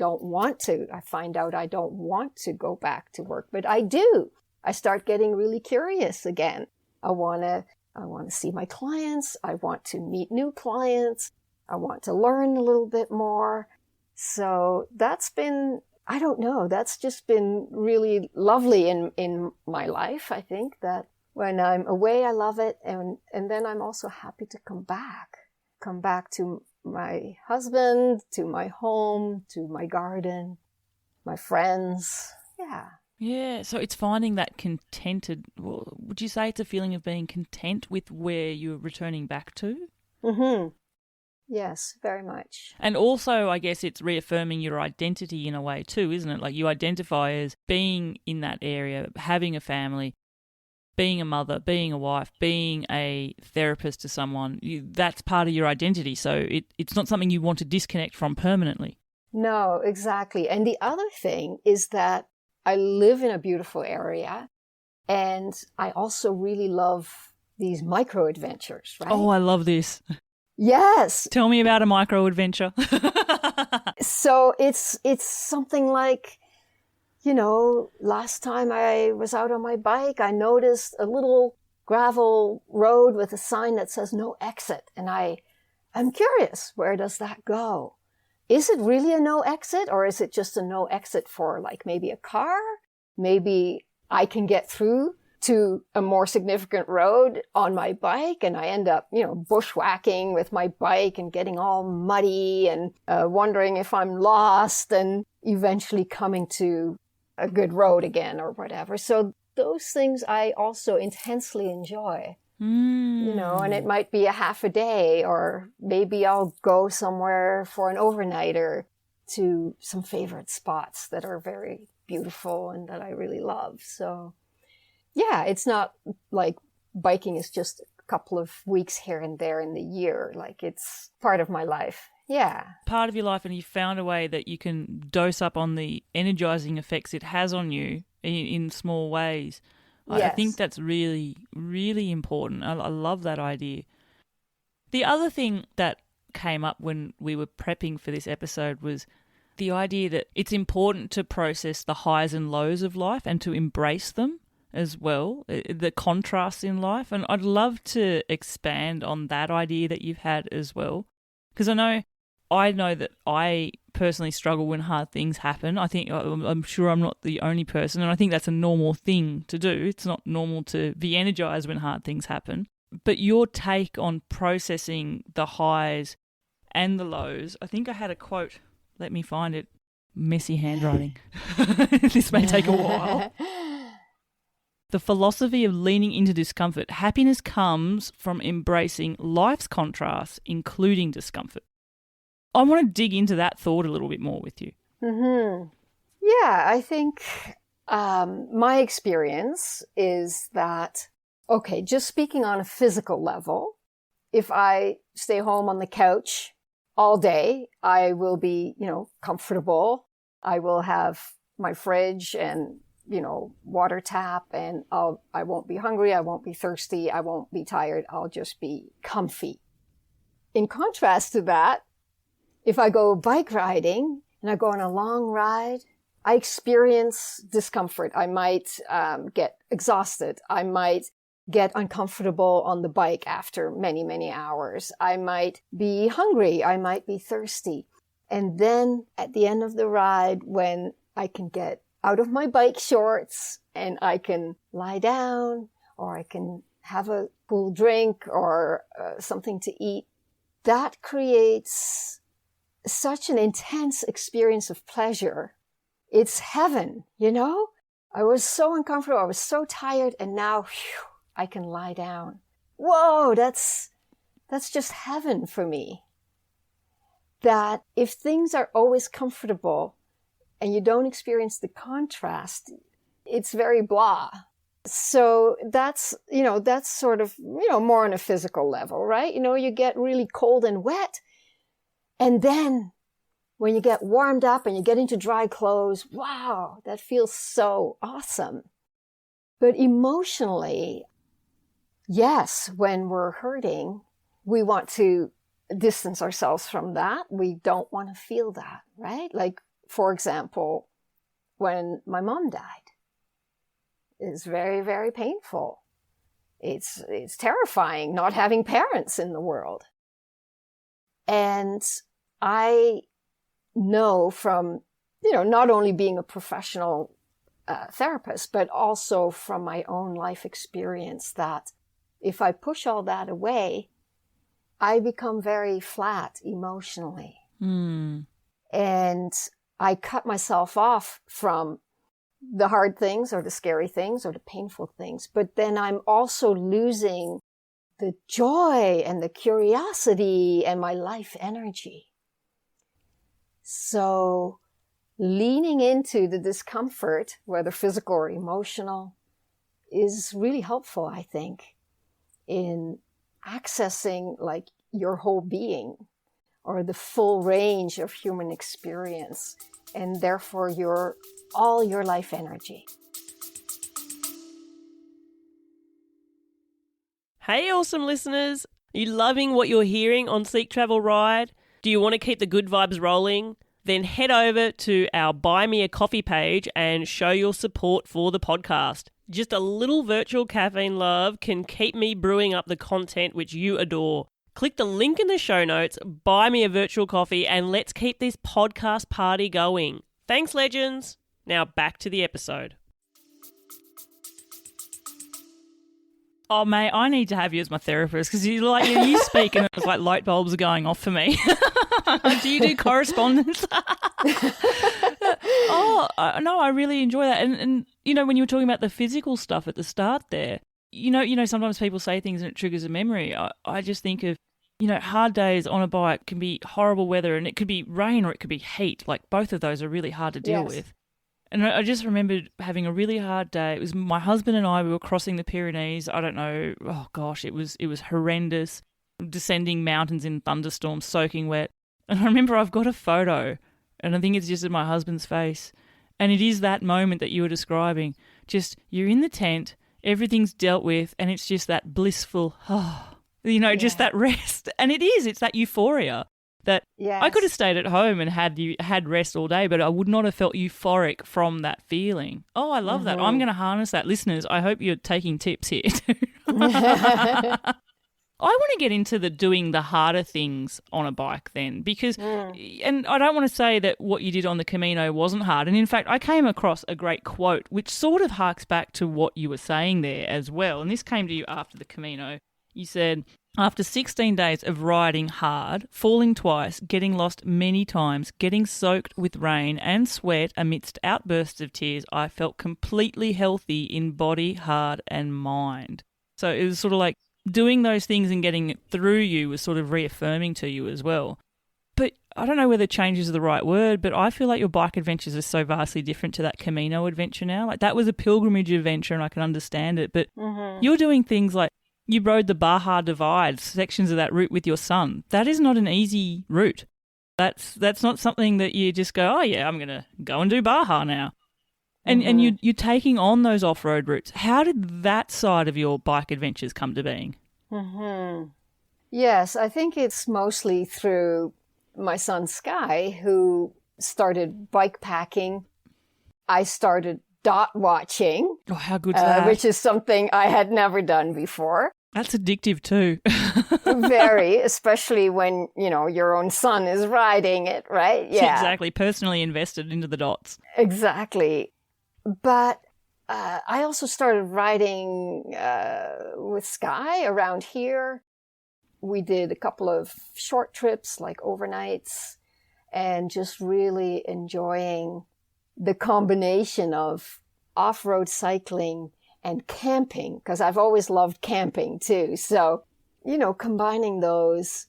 [SPEAKER 1] find out I don't want to go back to work, but I do. I start getting really curious again. I want to see my clients. I want to meet new clients. I want to learn a little bit more. So that's just been really lovely in my life. I think that when I'm away, I love it. And then I'm also happy to come back to my husband, to my home, to my garden, my friends. Yeah.
[SPEAKER 2] Yeah. So it's finding that would you say it's a feeling of being content with where you're returning back to?
[SPEAKER 1] Mm-hmm. Yes, very much.
[SPEAKER 2] And also, I guess it's reaffirming your identity in a way too, isn't it? Like you identify as being in that area, having a family, being a mother, being a wife, being a therapist to someone. That's part of your identity. So it's not something you want to disconnect from permanently.
[SPEAKER 1] No, exactly. And the other thing is that I live in a beautiful area, and I also really love these micro adventures, right?
[SPEAKER 2] Oh, I love this.
[SPEAKER 1] Yes.
[SPEAKER 2] Tell me about a micro adventure.
[SPEAKER 1] So it's something like, last time I was out on my bike, I noticed a little gravel road with a sign that says no exit. And I'm curious, where does that go? Is it really a no exit, or is it just a no exit for like maybe a car? Maybe I can get through to a more significant road on my bike and I end up, bushwhacking with my bike and getting all muddy and wondering if I'm lost and eventually coming to a good road again or whatever. So those things I also intensely enjoy. And it might be a half a day, or maybe I'll go somewhere for an overnighter to some favorite spots that are very beautiful and that I really love. So yeah, it's not like biking is just a couple of weeks here and there in the year. Like, it's part of my life. Yeah.
[SPEAKER 2] Part of your life, and you found a way that you can dose up on the energizing effects it has on you in small ways.
[SPEAKER 1] Yes.
[SPEAKER 2] I think that's really, really important. I love that idea. The other thing that came up when we were prepping for this episode was the idea that it's important to process the highs and lows of life and to embrace them as well, the contrasts in life. And I'd love to expand on that idea that you've had as well, because I know that I personally struggle when hard things happen. I'm sure I'm not the only person, and I think that's a normal thing to do. It's not normal to be energized when hard things happen. But your take on processing the highs and the lows, I think I had a quote. Let me find it. Messy handwriting. This may take a while. The philosophy of leaning into discomfort. Happiness comes from embracing life's contrasts, including discomfort. I want to dig into that thought a little bit more with you.
[SPEAKER 1] Mm-hmm. Yeah, I think my experience is that, okay, just speaking on a physical level, if I stay home on the couch all day, I will be, comfortable. I will have my fridge and, water tap, and I won't be hungry. I won't be thirsty. I won't be tired. I'll just be comfy. In contrast to that, if I go bike riding and I go on a long ride, I experience discomfort. I might get exhausted. I might get uncomfortable on the bike after many, many hours. I might be hungry. I might be thirsty. And then at the end of the ride, when I can get out of my bike shorts and I can lie down, or I can have a cool drink or something to eat, that creates such an intense experience of pleasure. It's heaven, I was so uncomfortable. I was so tired, and now I can lie down. Whoa, that's just heaven for me. That if things are always comfortable and you don't experience the contrast, it's very blah. So that's sort of, more on a physical level, right? You get really cold and wet. And then when you get warmed up and you get into dry clothes, wow, that feels so awesome. But emotionally, yes, when we're hurting, we want to distance ourselves from that. We don't want to feel that, right? Like, for example, when my mom died, it's very, very painful. It's terrifying not having parents in the world. And I know from, not only being a professional therapist, but also from my own life experience, that if I push all that away, I become very flat emotionally. And I cut myself off from the hard things or the scary things or the painful things. But then I'm also losing the joy and the curiosity and my life energy. So leaning into the discomfort, whether physical or emotional, is really helpful, I think, in accessing like your whole being, or the full range of human experience, and therefore all your life energy.
[SPEAKER 3] Hey, awesome listeners. Are you loving what you're hearing on Seek Travel Ride? Do you want to keep the good vibes rolling? Then head over to our Buy Me a Coffee page and show your support for the podcast. Just a little virtual caffeine love can keep me brewing up the content which you adore. Click the link in the show notes, buy me a virtual coffee, and let's keep this podcast party going. Thanks, legends. Now back to the episode.
[SPEAKER 2] Oh, mate, I need to have you as my therapist because you speak and it's like light bulbs are going off for me. Do you do correspondence? No, I really enjoy that. And when you were talking about the physical stuff at the start there, sometimes people say things and it triggers a memory. I just think of, hard days on a bike can be horrible weather and it could be rain or it could be heat. Like both of those are really hard to deal with. And I just remembered having a really hard day. It was my husband and I, we were crossing the Pyrenees. I don't know. Oh, gosh, it was horrendous. Descending mountains in thunderstorms, soaking wet. And I remember I've got a photo, and I think it's just of my husband's face. And it is that moment that you were describing. Just you're in the tent, everything's dealt with, and it's just that blissful, just that rest. And it's that euphoria. That I could have stayed at home and had rest all day, but I would not have felt euphoric from that feeling. Oh, I love that. I'm going to harness that. Listeners, I hope you're taking tips here too. I want to get into doing the harder things on a bike then because, and I don't want to say that what you did on the Camino wasn't hard. And in fact, I came across a great quote which sort of harks back to what you were saying there as well. And this came to you after the Camino. You said, after 16 days of riding hard, falling twice, getting lost many times, getting soaked with rain and sweat amidst outbursts of tears, I felt completely healthy in body, heart and mind. So it was sort of like doing those things and getting it through you was sort of reaffirming to you as well. But I don't know whether change is the right word, but I feel like your bike adventures are so vastly different to that Camino adventure now. Like that was a pilgrimage adventure and I can understand it, but you're doing things like you rode the Baja Divide, sections of that route with your son. That is not an easy route. That's not something that you just go, oh yeah, I'm going to go and do Baja now. And you're taking on those off-road routes. How did that side of your bike adventures come to being?
[SPEAKER 1] Yes, I think it's mostly through my son Sky, who started bikepacking. I started dot watching.
[SPEAKER 2] Oh, how good's that?
[SPEAKER 1] Which is something I had never done before.
[SPEAKER 2] That's addictive too.
[SPEAKER 1] Very, especially when, your own son is riding it, right? Yeah.
[SPEAKER 2] Exactly. Personally invested into the dots.
[SPEAKER 1] Exactly. But I also started riding with Sky around here. We did a couple of short trips, like overnights, and just really enjoying the combination of off-road cycling and camping, because I've always loved camping too. So, combining those,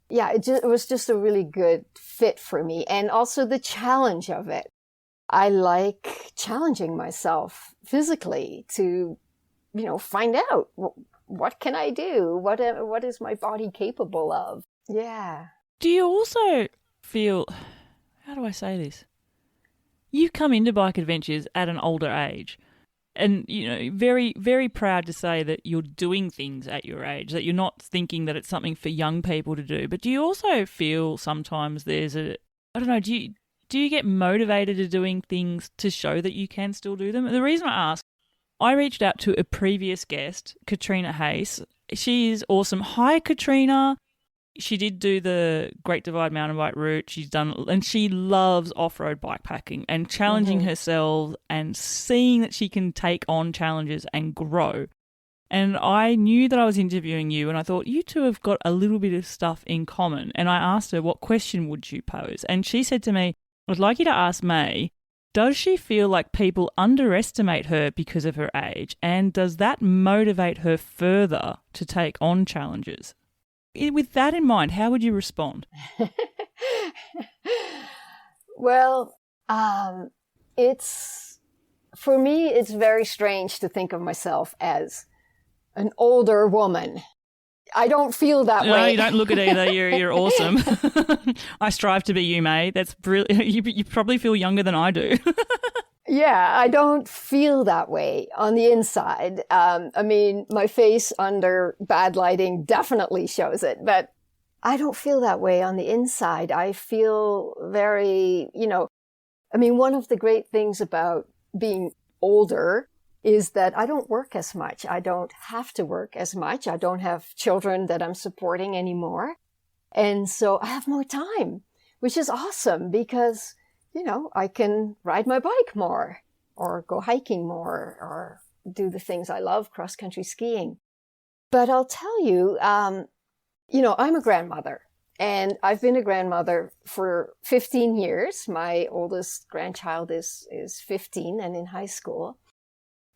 [SPEAKER 1] it was just a really good fit for me. And also the challenge of it. I like challenging myself physically to, find out what can I do? What is my body capable of? Yeah.
[SPEAKER 2] Do you also feel, how do I say this? You've come into bike adventures at an older age. And, very, very proud to say that you're doing things at your age, that you're not thinking that it's something for young people to do. But do you also feel sometimes there's do you get motivated to doing things to show that you can still do them? And the reason I ask, I reached out to a previous guest, Katrina Hayes. She is awesome. Hi, Katrina. She did do the Great Divide mountain bike route. And she loves off-road bikepacking and challenging herself and seeing that she can take on challenges and grow. And I knew that I was interviewing you and I thought, you two have got a little bit of stuff in common. And I asked her, what question would you pose? And she said to me, I'd like you to ask May, does she feel like people underestimate her because of her age? And does that motivate her further to take on challenges? With that in mind, how would you respond?
[SPEAKER 1] Well, for me, it's very strange to think of myself as an older woman. I don't feel that way.
[SPEAKER 2] No, you don't look it either. You're awesome. I strive to be you, May. That's brilliant. You probably feel younger than I do.
[SPEAKER 1] Yeah, I don't feel that way on the inside. My face under bad lighting definitely shows it, but I don't feel that way on the inside. I feel very, one of the great things about being older is that I don't work as much. I don't have to work as much. I don't have children that I'm supporting anymore. And so I have more time, which is awesome because, I can ride my bike more or go hiking more or do the things I love, cross-country skiing. But I'll tell you, I'm a grandmother. And I've been a grandmother for 15 years. My oldest grandchild is 15 and in high school.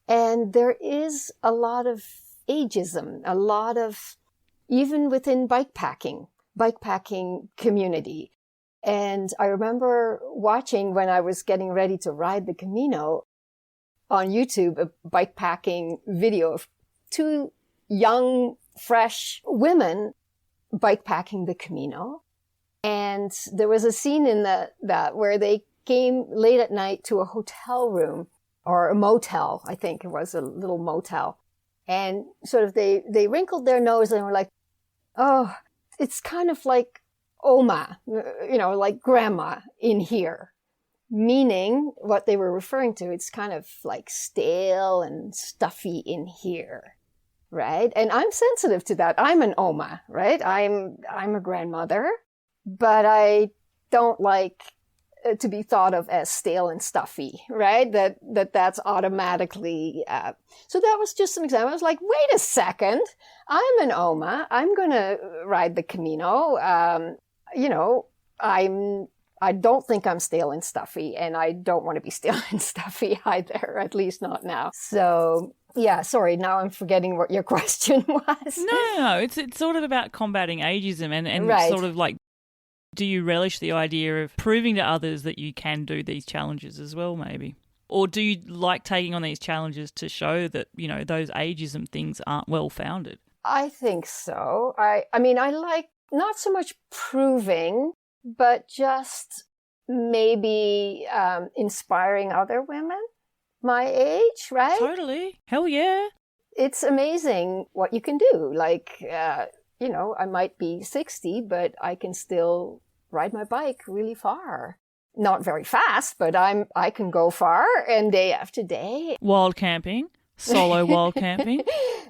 [SPEAKER 1] And there is a lot of ageism, a lot of, even within bikepacking community. And I remember watching when I was getting ready to ride the Camino on YouTube, a bikepacking video of two young, fresh women bikepacking the Camino. And there was a scene in that where they came late at night to a hotel room or a motel. I think it was a little motel. And sort of they wrinkled their nose and were like, oh, it's kind of like Oma, like grandma in here. Meaning what they were referring to, it's kind of like stale and stuffy in here. Right? And I'm sensitive to that. I'm an Oma, right? I'm a grandmother, but I don't like to be thought of as stale and stuffy, right? That's automatically, so that was just an example. I was like, wait a second, I'm an Oma. I'm going to ride the Camino. I don't think I'm stale and stuffy, and I don't want to be stale and stuffy either, at least not now. So, yeah, sorry, now I'm forgetting what your question was.
[SPEAKER 2] No. It's sort of about combating ageism and
[SPEAKER 1] right.
[SPEAKER 2] Sort of like, do you relish the idea of proving to others that you can do these challenges as well, maybe? Or do you like taking on these challenges to show that, those ageism things aren't well-founded?
[SPEAKER 1] I think so. I mean, I like not so much proving, but just maybe inspiring other women my age, right?
[SPEAKER 2] Totally. Hell yeah.
[SPEAKER 1] It's amazing what you can do. Like, I might be 60, but I can still ride my bike really far. Not very fast, but I can go far and day after day.
[SPEAKER 2] Wild camping, solo wild camping,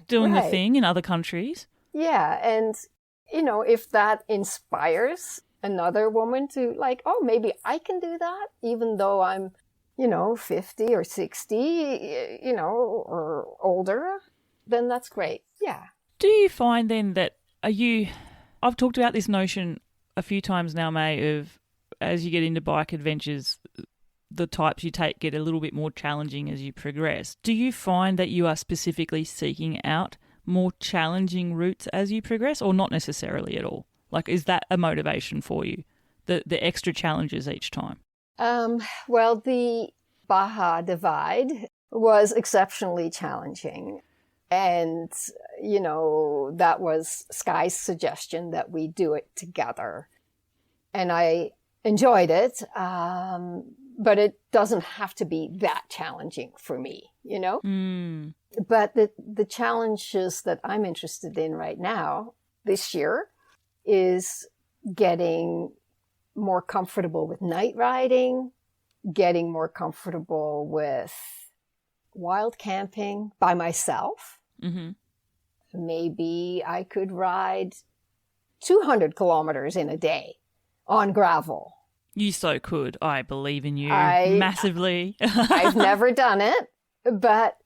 [SPEAKER 2] doing
[SPEAKER 1] right.
[SPEAKER 2] the thing in other countries.
[SPEAKER 1] Yeah, and, if that inspires another woman to like, oh, maybe I can do that, even though I'm 50 or 60, or older, then that's great. Yeah.
[SPEAKER 2] Do you find then that I've talked about this notion a few times now, May, of as you get into bike adventures, the types you take get a little bit more challenging as you progress. Do you find that you are specifically seeking out more challenging routes as you progress, or not necessarily at all? Like, is that a motivation for you, the extra challenges each time?
[SPEAKER 1] Well, the Baja Divide was exceptionally challenging. And, that was Sky's suggestion that we do it together. And I enjoyed it, but it doesn't have to be that challenging for me,
[SPEAKER 2] Mm.
[SPEAKER 1] But the challenges that I'm interested in right now, this year, is getting more comfortable with night riding, getting more comfortable with wild camping by myself.
[SPEAKER 2] Mm-hmm.
[SPEAKER 1] Maybe I could ride 200 kilometers in a day on gravel.
[SPEAKER 2] You so could. I believe in you massively.
[SPEAKER 1] I've never done it, but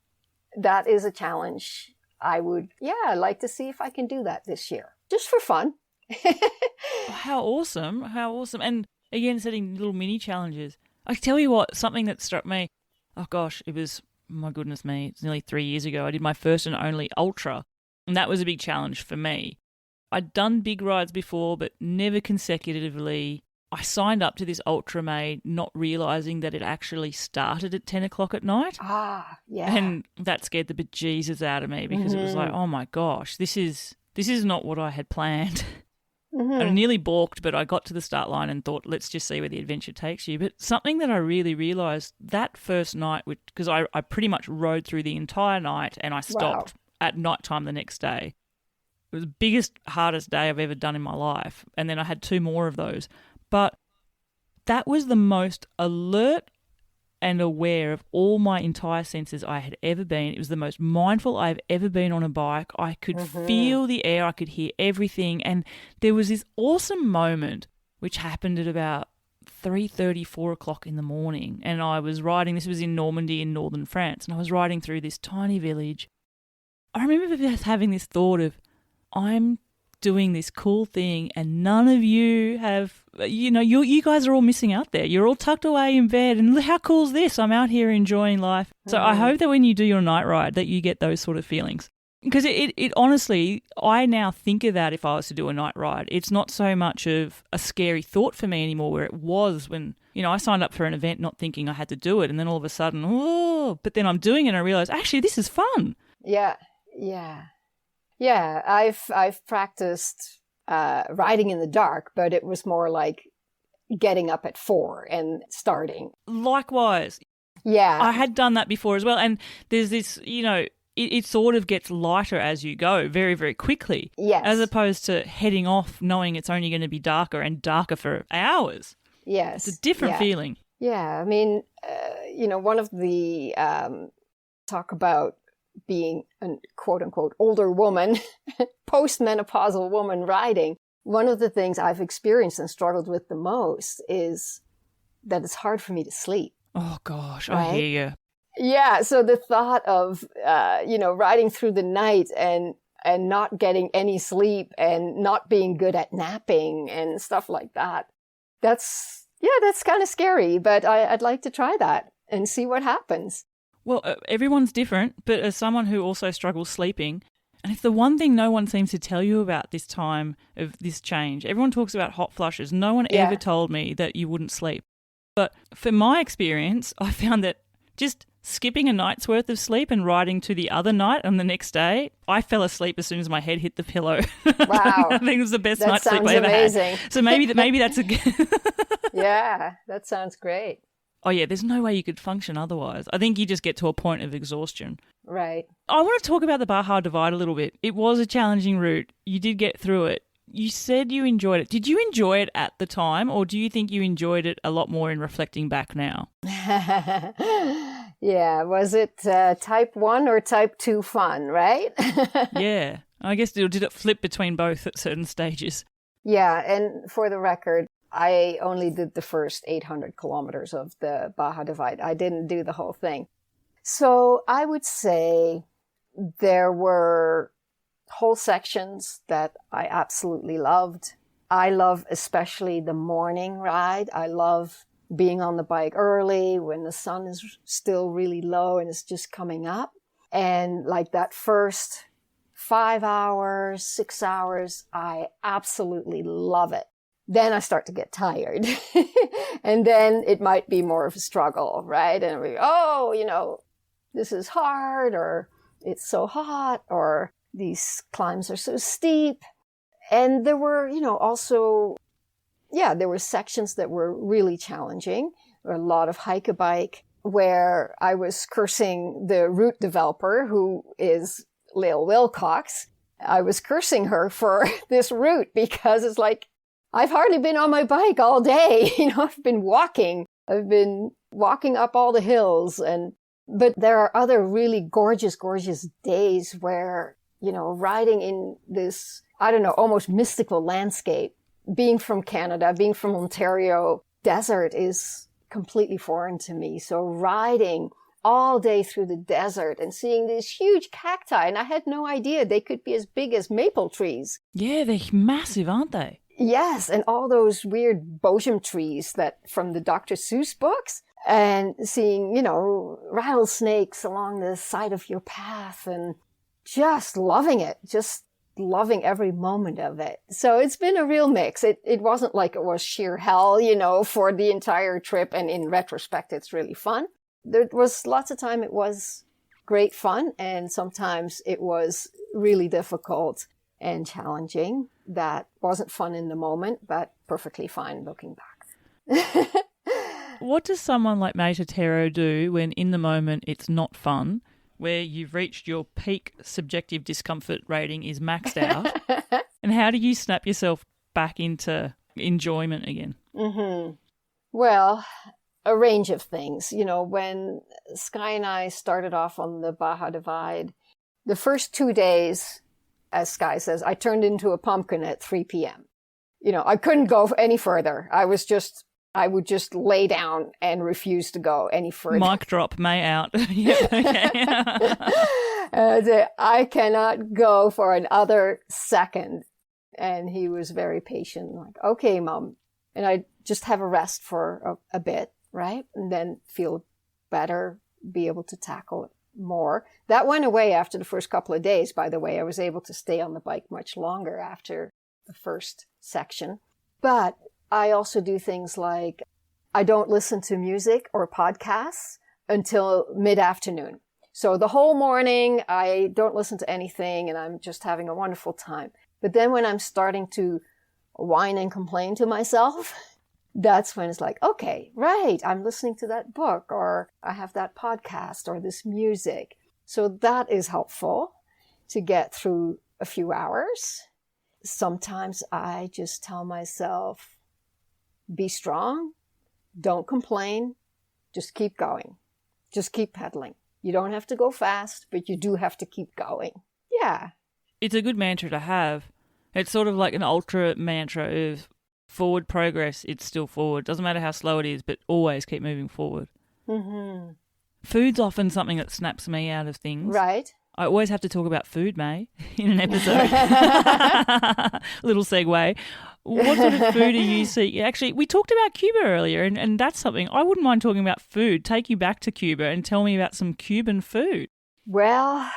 [SPEAKER 1] that is a challenge. I would, like to see if I can do that this year, just for fun.
[SPEAKER 2] How awesome. How awesome. And again, setting little mini challenges. I tell you what, something that struck me, oh gosh, it was, my goodness me, it's nearly 3 years ago. I did my first and only ultra, and that was a big challenge for me. I'd done big rides before, but never consecutively. I signed up to this ultra, May, not realising that it actually started at 10 o'clock at night.
[SPEAKER 1] Ah, yeah.
[SPEAKER 2] And that scared the bejesus out of me because it was like, oh my gosh, this is not what I had planned.
[SPEAKER 1] Mm-hmm.
[SPEAKER 2] I nearly balked, but I got to the start line and thought, let's just see where the adventure takes you. But something that I really realised that first night, because I pretty much rode through the entire night and I stopped at night time the next day. It was the biggest, hardest day I've ever done in my life. And then I had 2 more of those. But that was the most alert and aware of all my entire senses I had ever been. It was the most mindful I've ever been on a bike. I could feel the air. I could hear everything. And there was this awesome moment which happened at about 3:30, 4 o'clock in the morning. And I was riding, this was in Normandy in northern France, and I was riding through this tiny village. I remember just having this thought of, I'm doing this cool thing and none of you have, you guys are all missing out there. You're all tucked away in bed and look, how cool is this? I'm out here enjoying life. So I hope that when you do your night ride that you get those sort of feelings. Because it honestly, I now think of that if I was to do a night ride. It's not so much of a scary thought for me anymore where it was when, I signed up for an event not thinking I had to do it, and then all of a sudden, but then I'm doing it and I realize, actually, this is fun.
[SPEAKER 1] Yeah. Yeah, I've practiced riding in the dark, but it was more like getting up at 4 and starting.
[SPEAKER 2] Likewise.
[SPEAKER 1] Yeah.
[SPEAKER 2] I had done that before as well. And there's this, it sort of gets lighter as you go very, very quickly.
[SPEAKER 1] Yes.
[SPEAKER 2] As opposed to heading off knowing it's only going to be darker and darker for hours.
[SPEAKER 1] Yes.
[SPEAKER 2] It's a different feeling.
[SPEAKER 1] Yeah. I mean, one of the talk about being a quote-unquote older woman, postmenopausal woman riding, one of the things I've experienced and struggled with the most is that it's hard for me to sleep.
[SPEAKER 2] Oh, gosh,
[SPEAKER 1] right?
[SPEAKER 2] I hear you.
[SPEAKER 1] Yeah, so the thought of, riding through the night and not getting any sleep and not being good at napping and stuff like that, that's kind of scary, but I'd like to try that and see what happens.
[SPEAKER 2] Well, everyone's different, but as someone who also struggles sleeping, and if the one thing no one seems to tell you about this time of this change, everyone talks about hot flushes. No one ever told me that you wouldn't sleep. But for my experience, I found that just skipping a night's worth of sleep and riding to the other night on the next day, I fell asleep as soon as my head hit the pillow.
[SPEAKER 1] Wow.
[SPEAKER 2] I think it was the best night's sleep I ever
[SPEAKER 1] amazing.
[SPEAKER 2] had. So maybe that's a
[SPEAKER 1] Yeah, that sounds great.
[SPEAKER 2] Oh, yeah, there's no way you could function otherwise. I think you just get to a point of exhaustion.
[SPEAKER 1] Right.
[SPEAKER 2] I want to talk about the Baja Divide a little bit. It was a challenging route. You did get through it. You said you enjoyed it. Did you enjoy it at the time, or do you think you enjoyed it a lot more in reflecting back now?
[SPEAKER 1] Yeah, was it type 1 or type 2 fun, right?
[SPEAKER 2] Yeah. I guess did it flip between both at certain stages?
[SPEAKER 1] Yeah, and for the record, I only did the first 800 kilometers of the Baja Divide. I didn't do the whole thing. So I would say there were whole sections that I absolutely loved. I love especially the morning ride. I love being on the bike early when the sun is still really low and it's just coming up. And like that first 5 hours, 6 hours, I absolutely love it. Then I start to get tired. And then it might be more of a struggle, right? And we, this is hard, or it's so hot, or these climbs are so steep. And there were, there were sections that were really challenging. There were a lot of hike-a-bike where I was cursing the route developer, who is Lael Wilcox. I was cursing her for this route because it's like, I've hardly been on my bike all day. I've been walking. I've been walking up all the hills. But there are other really gorgeous, gorgeous days where, riding in this, almost mystical landscape. Being from Canada, being from Ontario, desert is completely foreign to me. So riding all day through the desert and seeing these huge cacti, and I had no idea they could be as big as maple trees.
[SPEAKER 2] Yeah, they're massive, aren't they?
[SPEAKER 1] Yes, and all those weird bosom trees that from the Dr. Seuss books, and seeing, rattlesnakes along the side of your path and just loving it, just loving every moment of it. So it's been a real mix. It wasn't like it was sheer hell, for the entire trip. And in retrospect, it's really fun. There was lots of time it was great fun, and sometimes it was really difficult and challenging. That wasn't fun in the moment, but perfectly fine looking back.
[SPEAKER 2] What does someone like May Tettero do when in the moment it's not fun, where you've reached your peak subjective discomfort rating is maxed out? And how do you snap yourself back into enjoyment again?
[SPEAKER 1] Mm-hmm. Well, a range of things. You know, when Sky and I started off on the Baja Divide, the first 2 days, as Sky says, I turned into a pumpkin at 3 p.m. You know, I couldn't go any further. I would just lay down and refuse to go any further.
[SPEAKER 2] Mic drop, May out. Yeah,
[SPEAKER 1] okay. I cannot go for another second. And he was very patient, like, okay, Mom. And I just have a rest for a bit, right? And then feel better, be able to tackle it more. That went away after the first couple of days, by the way. I was able to stay on the bike much longer after the first section. But I also do things like I don't listen to music or podcasts until mid-afternoon. So the whole morning, I don't listen to anything and I'm just having a wonderful time. But then when I'm starting to whine and complain to myself, that's when it's like, okay, right, I'm listening to that book or I have that podcast or this music. So that is helpful to get through a few hours. Sometimes I just tell myself, be strong, don't complain, just keep going, just keep pedaling. You don't have to go fast, but you do have to keep going. Yeah.
[SPEAKER 2] It's a good mantra to have. It's sort of like an ultra mantra of forward progress, it's still forward. Doesn't matter how slow it is, but always keep moving forward.
[SPEAKER 1] Mm-hmm.
[SPEAKER 2] Food's often something that snaps me out of things.
[SPEAKER 1] Right.
[SPEAKER 2] I always have to talk about food, May, in an episode. Little segue. What sort of food are you seeking? Actually, we talked about Cuba earlier, and that's something I wouldn't mind talking about food. Take you back to Cuba and tell me about some Cuban food.
[SPEAKER 1] Well,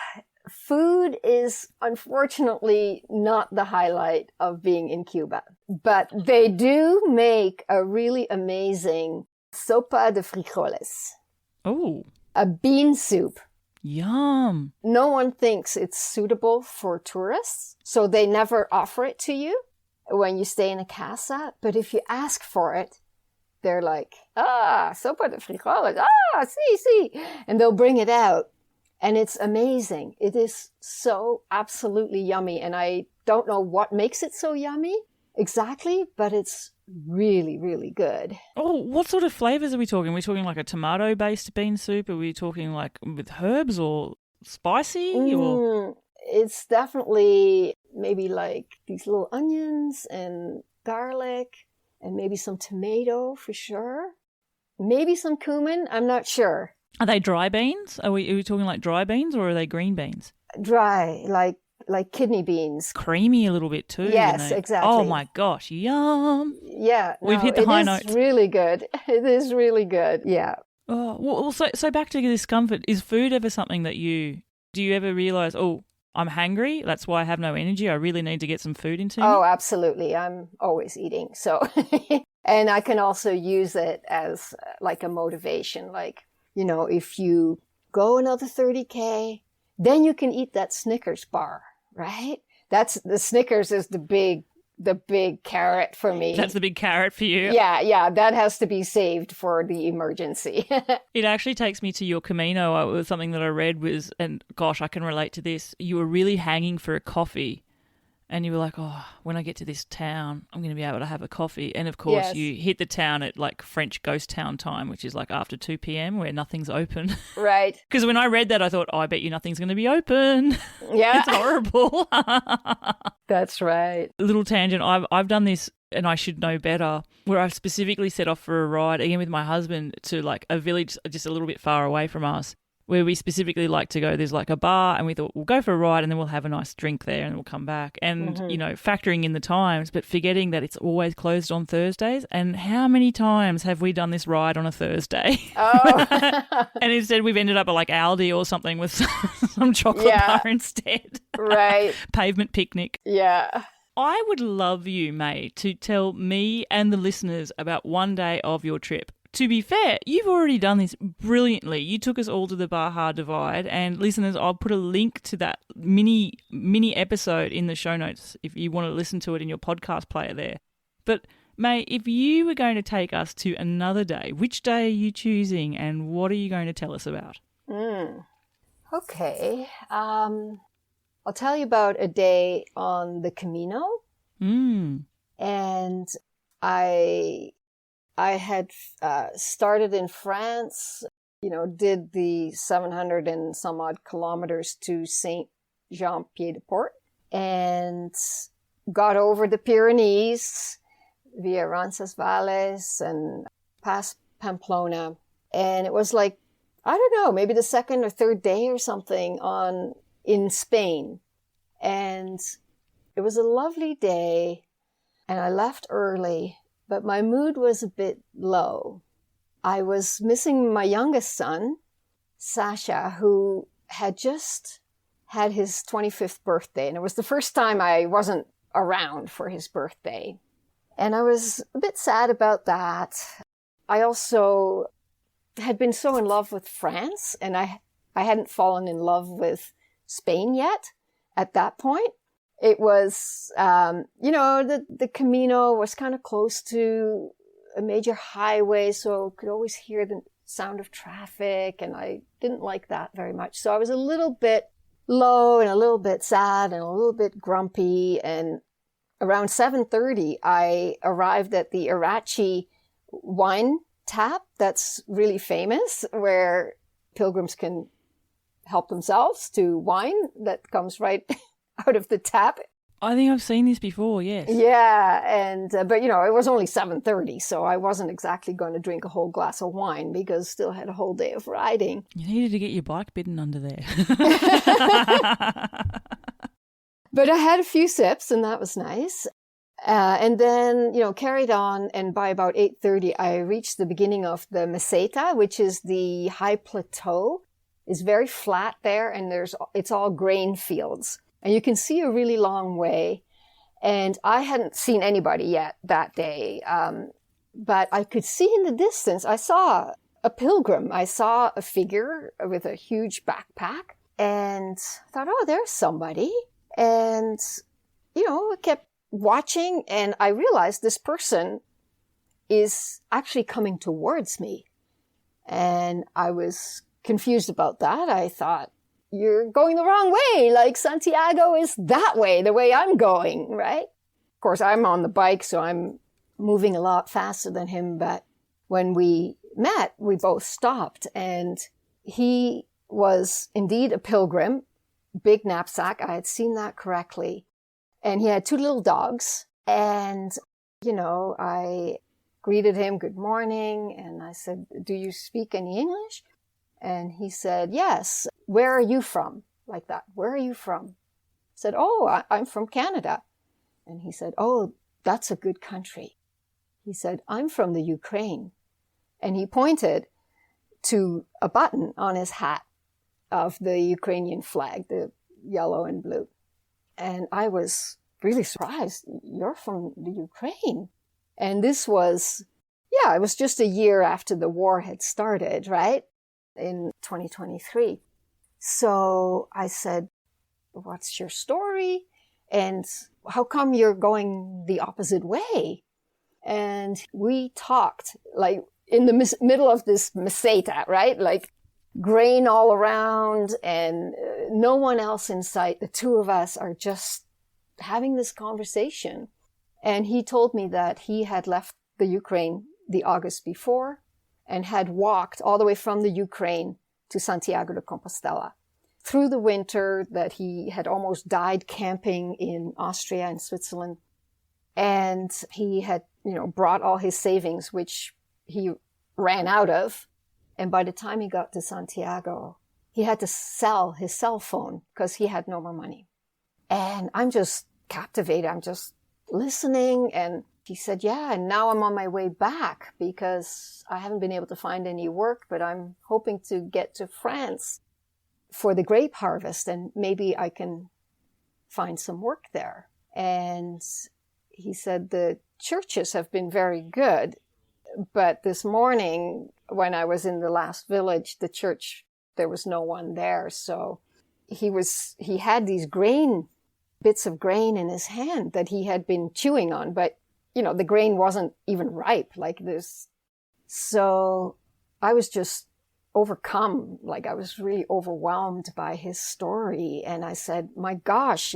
[SPEAKER 1] food is unfortunately not the highlight of being in Cuba, but they do make a really amazing sopa de frijoles.
[SPEAKER 2] Oh.
[SPEAKER 1] A bean soup.
[SPEAKER 2] Yum.
[SPEAKER 1] No one thinks it's suitable for tourists, so they never offer it to you when you stay in a casa. But if you ask for it, they're like, sopa de frijoles, sí. And they'll bring it out. And it's amazing. It is so absolutely yummy. And I don't know what makes it so yummy exactly, but it's really, really good.
[SPEAKER 2] Oh, what sort of flavors are we talking? Are we talking like a tomato-based bean soup? Are we talking like with herbs or spicy? Or?
[SPEAKER 1] It's definitely maybe like these little onions and garlic and maybe some tomato for sure. Maybe some cumin. I'm not sure.
[SPEAKER 2] Are they dry beans? Are we talking like dry beans or are they green beans?
[SPEAKER 1] Dry, like kidney beans.
[SPEAKER 2] Creamy a little bit too.
[SPEAKER 1] Yes, exactly.
[SPEAKER 2] Oh my gosh, yum.
[SPEAKER 1] Yeah.
[SPEAKER 2] We've hit the high notes.
[SPEAKER 1] It's really good. It is really good. Yeah.
[SPEAKER 2] Oh, well, so back to discomfort. Is food ever something that do you ever realize, oh, I'm hungry, that's why I have no energy, I really need to get some food into me?
[SPEAKER 1] Oh, absolutely. I'm always eating. So, and I can also use it as like a motivation. Like, you know, if you go another 30K, then you can eat that Snickers bar, right? The Snickers is the big carrot for me.
[SPEAKER 2] That's the big carrot for you.
[SPEAKER 1] Yeah, that has to be saved for the emergency.
[SPEAKER 2] It actually takes me to your Camino. It was something that I read was, and gosh, I can relate to this. You were really hanging for a coffee and you were like, oh, when I get to this town, I'm going to be able to have a coffee. And of course,
[SPEAKER 1] yes.
[SPEAKER 2] You hit the town at like French ghost town time, which is like after 2 p.m. where nothing's open.
[SPEAKER 1] Right.
[SPEAKER 2] Because when I read that, I thought, oh, I bet you nothing's going to be open.
[SPEAKER 1] Yeah.
[SPEAKER 2] It's horrible.
[SPEAKER 1] That's right.
[SPEAKER 2] A little tangent. I've done this, and I should know better, where I've specifically set off for a ride, again with my husband, to like a village just a little bit far away from us, where we specifically like to go. There's like a bar, and we thought we'll go for a ride and then we'll have a nice drink there and we'll come back. And, you know, factoring in the times, but forgetting that it's always closed on Thursdays. And how many times have we done this ride on a Thursday?
[SPEAKER 1] Oh.
[SPEAKER 2] And instead we've ended up at like Aldi or something with some chocolate bar instead.
[SPEAKER 1] Right.
[SPEAKER 2] Pavement picnic.
[SPEAKER 1] Yeah.
[SPEAKER 2] I would love you, May, to tell me and the listeners about one day of your trip. To be fair, you've already done this brilliantly. You took us all to the Baja Divide, and listeners, I'll put a link to that mini episode in the show notes if you want to listen to it in your podcast player there. But May, if you were going to take us to another day, which day are you choosing and what are you going to tell us about?
[SPEAKER 1] Okay. I'll tell you about a day on the Camino. And I I had started in France, did the 700 and some odd kilometers to Saint Jean Pied de Port and got over the Pyrenees via Roncesvalles and past Pamplona. And it was like, I don't know, maybe the second or third day or something in Spain. And it was a lovely day and I left early, but my mood was a bit low. I was missing my youngest son, Sasha, who had just had his 25th birthday. And it was the first time I wasn't around for his birthday. And I was a bit sad about that. I also had been so in love with France, and I hadn't fallen in love with Spain yet at that point. It was, the Camino was kind of close to a major highway, so could always hear the sound of traffic, and I didn't like that very much. So I was a little bit low and a little bit sad and a little bit grumpy, and around 7:30, I arrived at the Irachi wine tap that's really famous, where pilgrims can help themselves to wine that comes right out of the tap.
[SPEAKER 2] I think I've seen this before, yes.
[SPEAKER 1] Yeah, and but it was only 7:30, so I wasn't exactly going to drink a whole glass of wine because still had a whole day of riding.
[SPEAKER 2] You needed to get your bike bidden under there.
[SPEAKER 1] But I had a few sips, and that was nice. And then, carried on, and by about 8:30, I reached the beginning of the Meseta, which is the high plateau. It's very flat there, and it's all grain fields. And you can see a really long way. And I hadn't seen anybody yet that day. But I could see in the distance, I saw a pilgrim. I saw a figure with a huge backpack and thought, oh, there's somebody. And, I kept watching, and I realized this person is actually coming towards me. And I was confused about that. I thought, you're going the wrong way. Like, Santiago is that way, the way I'm going, right? Of course, I'm on the bike, so I'm moving a lot faster than him. But when we met, we both stopped, and he was indeed a pilgrim, big knapsack. I had seen that correctly. And he had two little dogs. And, I greeted him, good morning. And I said, do you speak any English? And he said, yes. Where are you from? Like that. Where are you from? I said, oh, I'm from Canada. And he said, oh, that's a good country. He said, I'm from the Ukraine. And he pointed to a button on his hat of the Ukrainian flag, the yellow and blue. And I was really surprised. You're from the Ukraine. And this was, it was just a year after the war had started, right? In 2023. So I said, what's your story? And how come you're going the opposite way? And we talked like in the middle of this meseta, right? Like grain all around and no one else in sight. The two of us are just having this conversation. And he told me that he had left the Ukraine the August before and had walked all the way from the Ukraine to Santiago de Compostela through the winter, that he had almost died camping in Austria and Switzerland. And he had, brought all his savings, which he ran out of. And by the time he got to Santiago, he had to sell his cell phone because he had no more money. And I'm just captivated. I'm just listening. And he said, yeah, and now I'm on my way back because I haven't been able to find any work, but I'm hoping to get to France for the grape harvest and maybe I can find some work there. And he said the churches have been very good, but this morning when I was in the last village, the church, there was no one there. So he had these bits of grain in his hand that he had been chewing on, but the grain wasn't even ripe like this. So I was just overcome. Like I was really overwhelmed by his story. And I said, my gosh,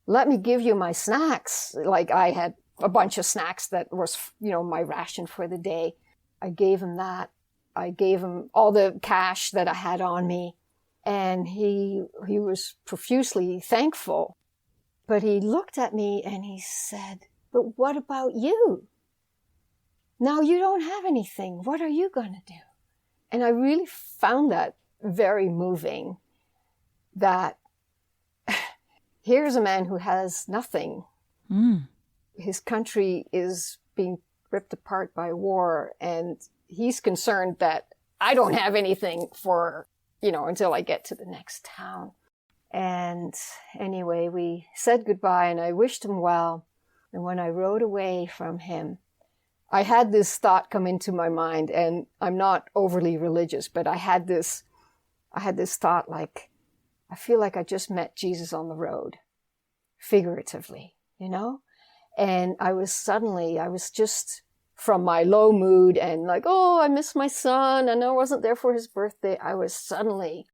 [SPEAKER 1] let me give you my snacks. Like I had a bunch of snacks that was, my ration for the day. I gave him that. I gave him all the cash that I had on me. And he was profusely thankful. But he looked at me and he said, "But what about you? Now you don't have anything. What are you going to do?" And I really found that very moving, that here's a man who has nothing. His country is being ripped apart by war, and he's concerned that I don't have anything for, until I get to the next town. And anyway, we said goodbye and I wished him well. And when I rode away from him, I had this thought come into my mind, and I'm not overly religious, but I had this thought like, I feel like I just met Jesus on the road, figuratively, And I was just from my low mood and like, oh, I miss my son, and I wasn't there for his birthday. I was suddenly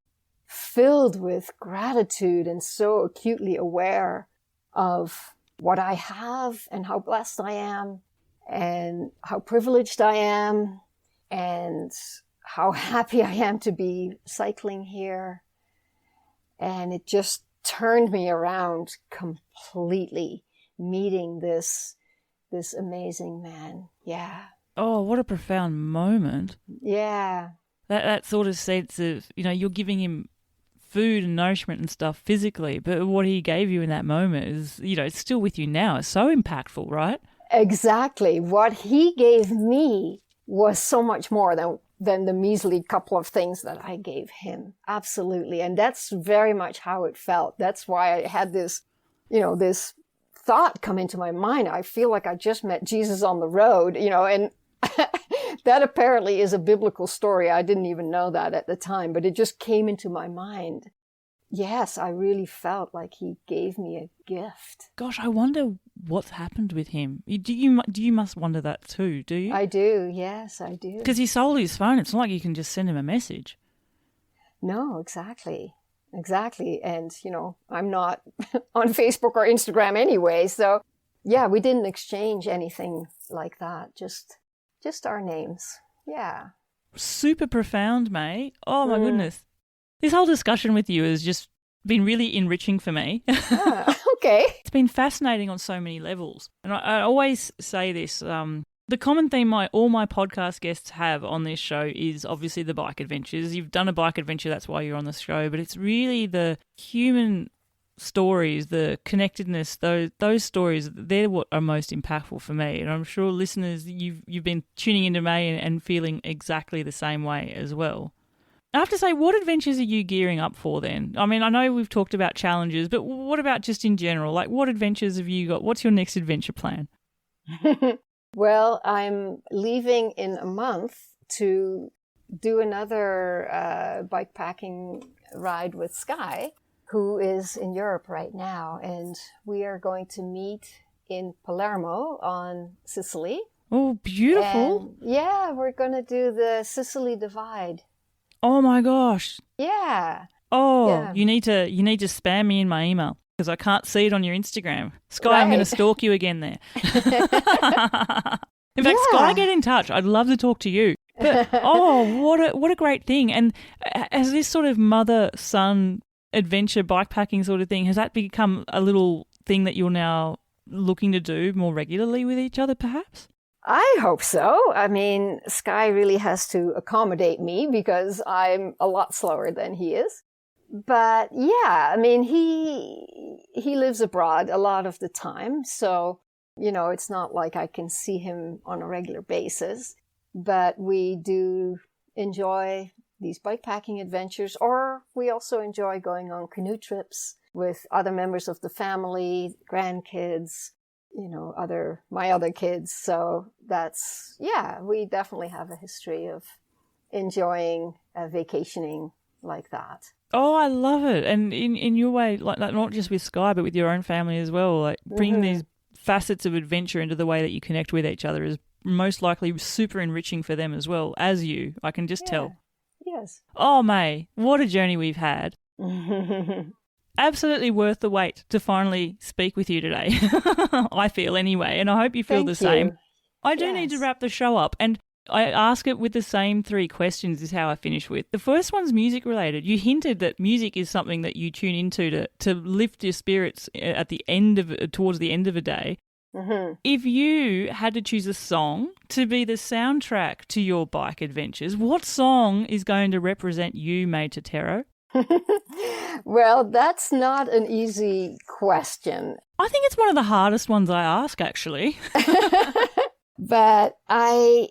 [SPEAKER 1] filled with gratitude and so acutely aware of what I have and how blessed I am and how privileged I am and how happy I am to be cycling here. And it just turned me around completely, meeting this amazing man. Yeah.
[SPEAKER 2] Oh, what a profound moment.
[SPEAKER 1] Yeah.
[SPEAKER 2] That sort of sense of, you're giving him food and nourishment and stuff physically, but what he gave you in that moment is, it's still with you now. It's so impactful, right?
[SPEAKER 1] Exactly. What he gave me was so much more than the measly couple of things that I gave him. Absolutely. And that's very much how it felt. That's why I had this, this thought come into my mind. I feel like I just met Jesus on the road, and that apparently is a biblical story. I didn't even know that at the time, but it just came into my mind. Yes, I really felt like he gave me a gift.
[SPEAKER 2] Gosh, I wonder what's happened with him. You must wonder that too, do you?
[SPEAKER 1] I do. Yes, I do.
[SPEAKER 2] Because he sold his phone. It's not like you can just send him a message.
[SPEAKER 1] No, exactly. And, I'm not on Facebook or Instagram anyway. So, yeah, we didn't exchange anything like that. Just our names. Yeah.
[SPEAKER 2] Super profound, May. Oh, my goodness. This whole discussion with you has just been really enriching for me.
[SPEAKER 1] Okay.
[SPEAKER 2] It's been fascinating on so many levels. And I always say this, the common theme all my podcast guests have on this show is obviously the bike adventures. You've done a bike adventure, that's why you're on the show, but it's really the human stories, the connectedness, those stories, they're what are most impactful for me. And I'm sure listeners, you've been tuning into May and feeling exactly the same way as well. I have to say, what adventures are you gearing up for then? I mean, I know we've talked about challenges, but what about just in general? Like, what adventures have you got? What's your next adventure plan?
[SPEAKER 1] Well, I'm leaving in a month to do another bikepacking ride with Sky, who is in Europe right now. And we are going to meet in Palermo on Sicily.
[SPEAKER 2] Oh, beautiful.
[SPEAKER 1] And yeah, we're going to do the Sicily Divide.
[SPEAKER 2] Oh my gosh.
[SPEAKER 1] Yeah.
[SPEAKER 2] Oh,
[SPEAKER 1] yeah.
[SPEAKER 2] You need to spam me in my email because I can't see it on your Instagram. Sky,
[SPEAKER 1] Right.
[SPEAKER 2] I'm going to stalk you again there. In fact, Sky, get in touch. I'd love to talk to you. But what a great thing. And has this sort of mother-son adventure bikepacking sort of thing, has that become a little thing that you're now looking to do more regularly with each other perhaps?
[SPEAKER 1] I hope so. I mean, Sky really has to accommodate me because I'm a lot slower than he is. But yeah, I mean, he lives abroad a lot of the time. So, it's not like I can see him on a regular basis. But we do enjoy these bikepacking adventures, or we also enjoy going on canoe trips with other members of the family, grandkids, my other kids. So we definitely have a history of enjoying vacationing like that.
[SPEAKER 2] Oh, I love it. And in your way, like not just with Sky, but with your own family as well, like bringing these facets of adventure into the way that you connect with each other is most likely super enriching for them as well as you. I can just tell.
[SPEAKER 1] Yes.
[SPEAKER 2] Oh, May, what a journey we've had. absolutely worth the wait to finally speak with you today. I feel anyway, and I hope you feel
[SPEAKER 1] Thank
[SPEAKER 2] the same.
[SPEAKER 1] you.
[SPEAKER 2] I do need to wrap the show up, and I ask it with the same 3 questions is how I finish with. The first one's music related. You hinted that music is something that you tune into to lift your spirits at the end of towards the end of a day.
[SPEAKER 1] Mm-hmm.
[SPEAKER 2] If you had to choose a song to be the soundtrack to your bike adventures, what song is going to represent you, May Tettero?
[SPEAKER 1] Well, that's not an easy question.
[SPEAKER 2] I think it's one of the hardest ones I ask, actually.
[SPEAKER 1] But I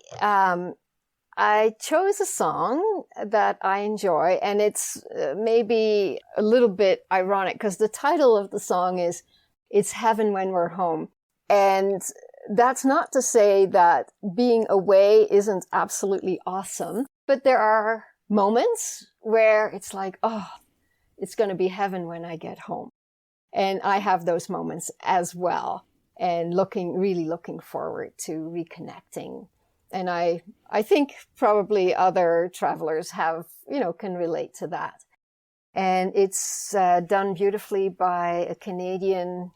[SPEAKER 1] chose a song that I enjoy, and it's maybe a little bit ironic because the title of the song is "It's Heaven When We're Home." And that's not to say that being away isn't absolutely awesome, but there are moments where it's like, oh, it's going to be heaven when I get home. And I have those moments as well, and really looking forward to reconnecting. And I think probably other travelers can relate to that. And it's done beautifully by a Canadian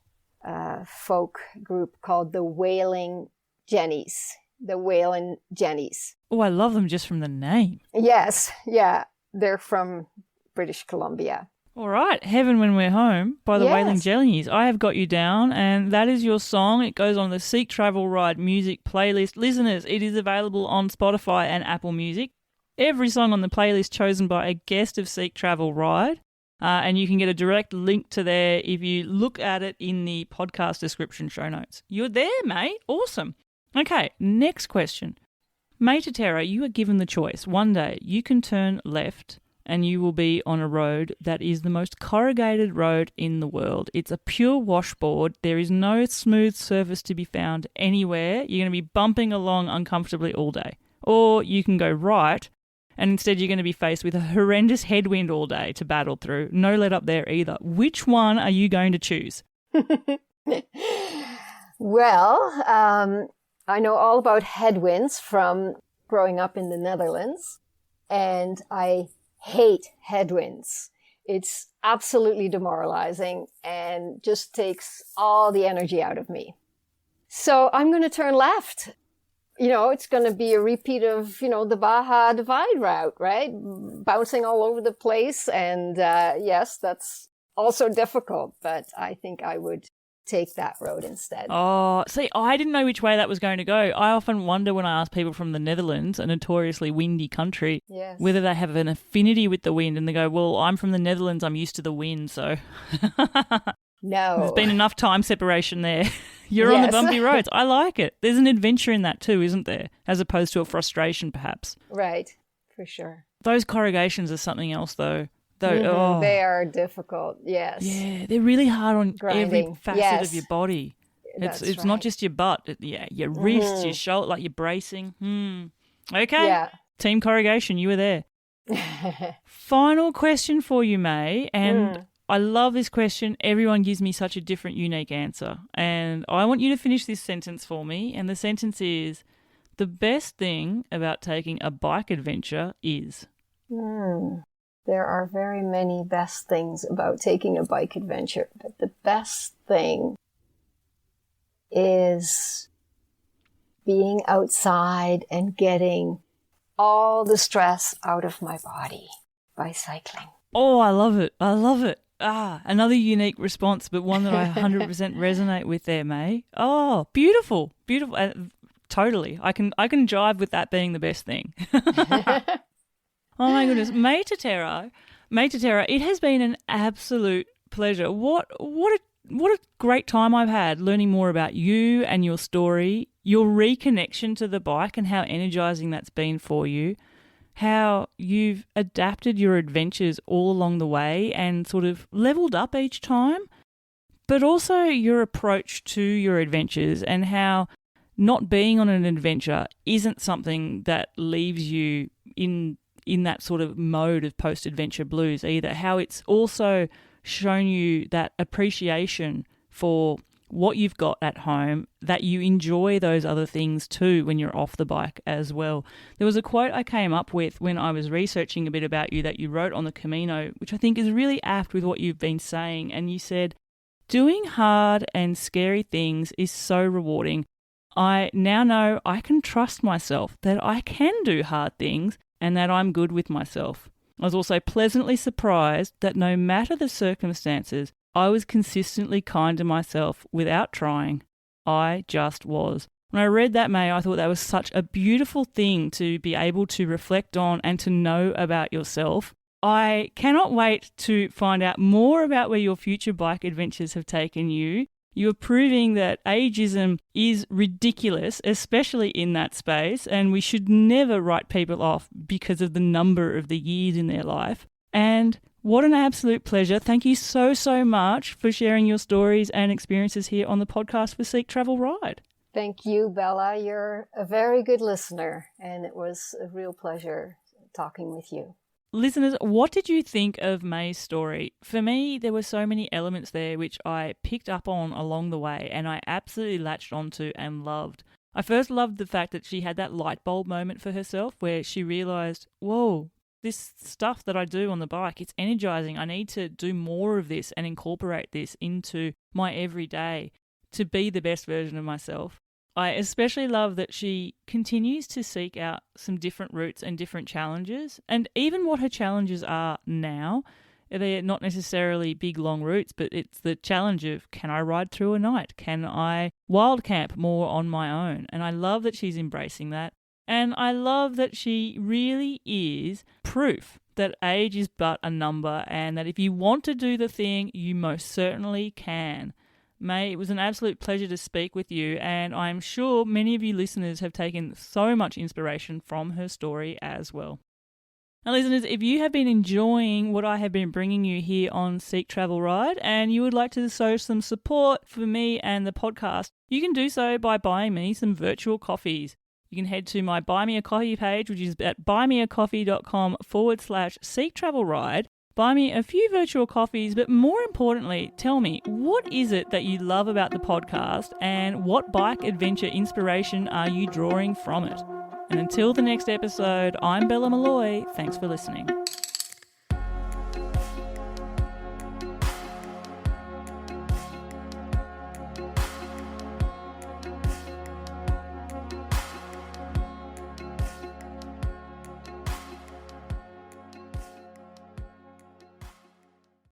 [SPEAKER 1] folk group called the Wailing Jennies. The Wailing Jennies.
[SPEAKER 2] Oh, I love them just from the name.
[SPEAKER 1] Yes, yeah. They're from British Columbia.
[SPEAKER 2] All right, Heaven When We're Home by the Wailing Jennies. I have got you down, and that is your song. It goes on the Seek Travel Ride music playlist. Listeners, it is available on Spotify and Apple Music. Every song on the playlist chosen by a guest of Seek Travel Ride. And you can get a direct link to there if you look at it in the podcast description show notes. You're there, mate. Awesome. Okay, next question. May Tettero, you are given the choice. One day you can turn left and you will be on a road that is the most corrugated road in the world. It's a pure washboard. There is no smooth surface to be found anywhere. You're going to be bumping along uncomfortably all day. Or you can go right, and instead you're going to be faced with a horrendous headwind all day to battle through. No let up there either. Which one are you going to choose?
[SPEAKER 1] Well, I know all about headwinds from growing up in the Netherlands, and I hate headwinds. It's absolutely demoralizing and just takes all the energy out of me. So I'm going to turn left. It's going to be a repeat of, the Baja Divide route, right? Bouncing all over the place. And yes, that's also difficult, but I think I would take that road instead.
[SPEAKER 2] Oh, see, I didn't know which way that was going to go. I often wonder when I ask people from the Netherlands, a notoriously windy country, whether they have an affinity with the wind. And they go, well, I'm from the Netherlands, I'm used to the wind, so...
[SPEAKER 1] No.
[SPEAKER 2] There's been enough time separation there. You're on the bumpy roads. I like it. There's an adventure in that too, isn't there? As opposed to a frustration, perhaps.
[SPEAKER 1] Right, for sure.
[SPEAKER 2] Those corrugations are something else, though.
[SPEAKER 1] They are difficult, yes.
[SPEAKER 2] Yeah, they're really hard on
[SPEAKER 1] Grinding.
[SPEAKER 2] every facet of your body. It's not just your butt. Your wrists, your shoulder, like you're bracing. Okay.
[SPEAKER 1] Yeah.
[SPEAKER 2] Team corrugation, you were there. Final question for you, May, and I love this question. Everyone gives me such a different, unique answer. And I want you to finish this sentence for me. And the sentence is, the best thing about taking a bike adventure is...
[SPEAKER 1] There are very many best things about taking a bike adventure. But the best thing is being outside and getting all the stress out of my body by cycling.
[SPEAKER 2] Oh, I love it. I love it. Another unique response, but one that I 100% resonate with there, May. Oh, beautiful. Beautiful. Totally. I can jive with that being the best thing. Oh, my goodness. May Tettero, it has been an absolute pleasure. What a great time I've had learning more about you and your story, your reconnection to the bike and how energizing that's been for you, how you've adapted your adventures all along the way and sort of leveled up each time, but also your approach to your adventures and how not being on an adventure isn't something that leaves you in that sort of mode of post-adventure blues either, how it's also shown you that appreciation for what you've got at home, that you enjoy those other things too when you're off the bike as well. There was a quote I came up with when I was researching a bit about you that you wrote on the Camino, which I think is really apt with what you've been saying. And you said, "Doing hard and scary things is so rewarding. I now know I can trust myself, that I can do hard things and that I'm good with myself. I was also pleasantly surprised that no matter the circumstances, I was consistently kind to myself without trying. I just was." When I read that, May, I thought that was such a beautiful thing to be able to reflect on and to know about yourself. I cannot wait to find out more about where your future bike adventures have taken you. You're proving that ageism is ridiculous, especially in that space, and we should never write people off because of the number of the years in their life. And what an absolute pleasure. Thank you so, so much for sharing your stories and experiences here on the podcast for Seek Travel Ride.
[SPEAKER 1] Thank you, Bella. You're a very good listener, and it was a real pleasure talking with you.
[SPEAKER 2] Listeners, what did you think of May's story? For me, there were so many elements there which I picked up on along the way and I absolutely latched onto and loved. I first loved the fact that she had that light bulb moment for herself where she realised, whoa, this stuff that I do on the bike, it's energizing. I need to do more of this and incorporate this into my everyday to be the best version of myself. I especially love that she continues to seek out some different routes and different challenges, and even what her challenges are now. They're not necessarily big, long routes, but it's the challenge of, can I ride through a night? Can I wild camp more on my own? And I love that she's embracing that. And I love that she really is proof that age is but a number and that if you want to do the thing, you most certainly can. May, it was an absolute pleasure to speak with you, and I'm sure many of you listeners have taken so much inspiration from her story as well. Now, listeners, if you have been enjoying what I have been bringing you here on Seek Travel Ride and you would like to show some support for me and the podcast, you can do so by buying me some virtual coffees. You can head to my Buy Me a Coffee page, which is at buymeacoffee.com/Seek Travel Ride. Buy me a few virtual coffees, but more importantly, tell me, what is it that you love about the podcast and what bike adventure inspiration are you drawing from it? And until the next episode, I'm Bella Malloy. Thanks for listening.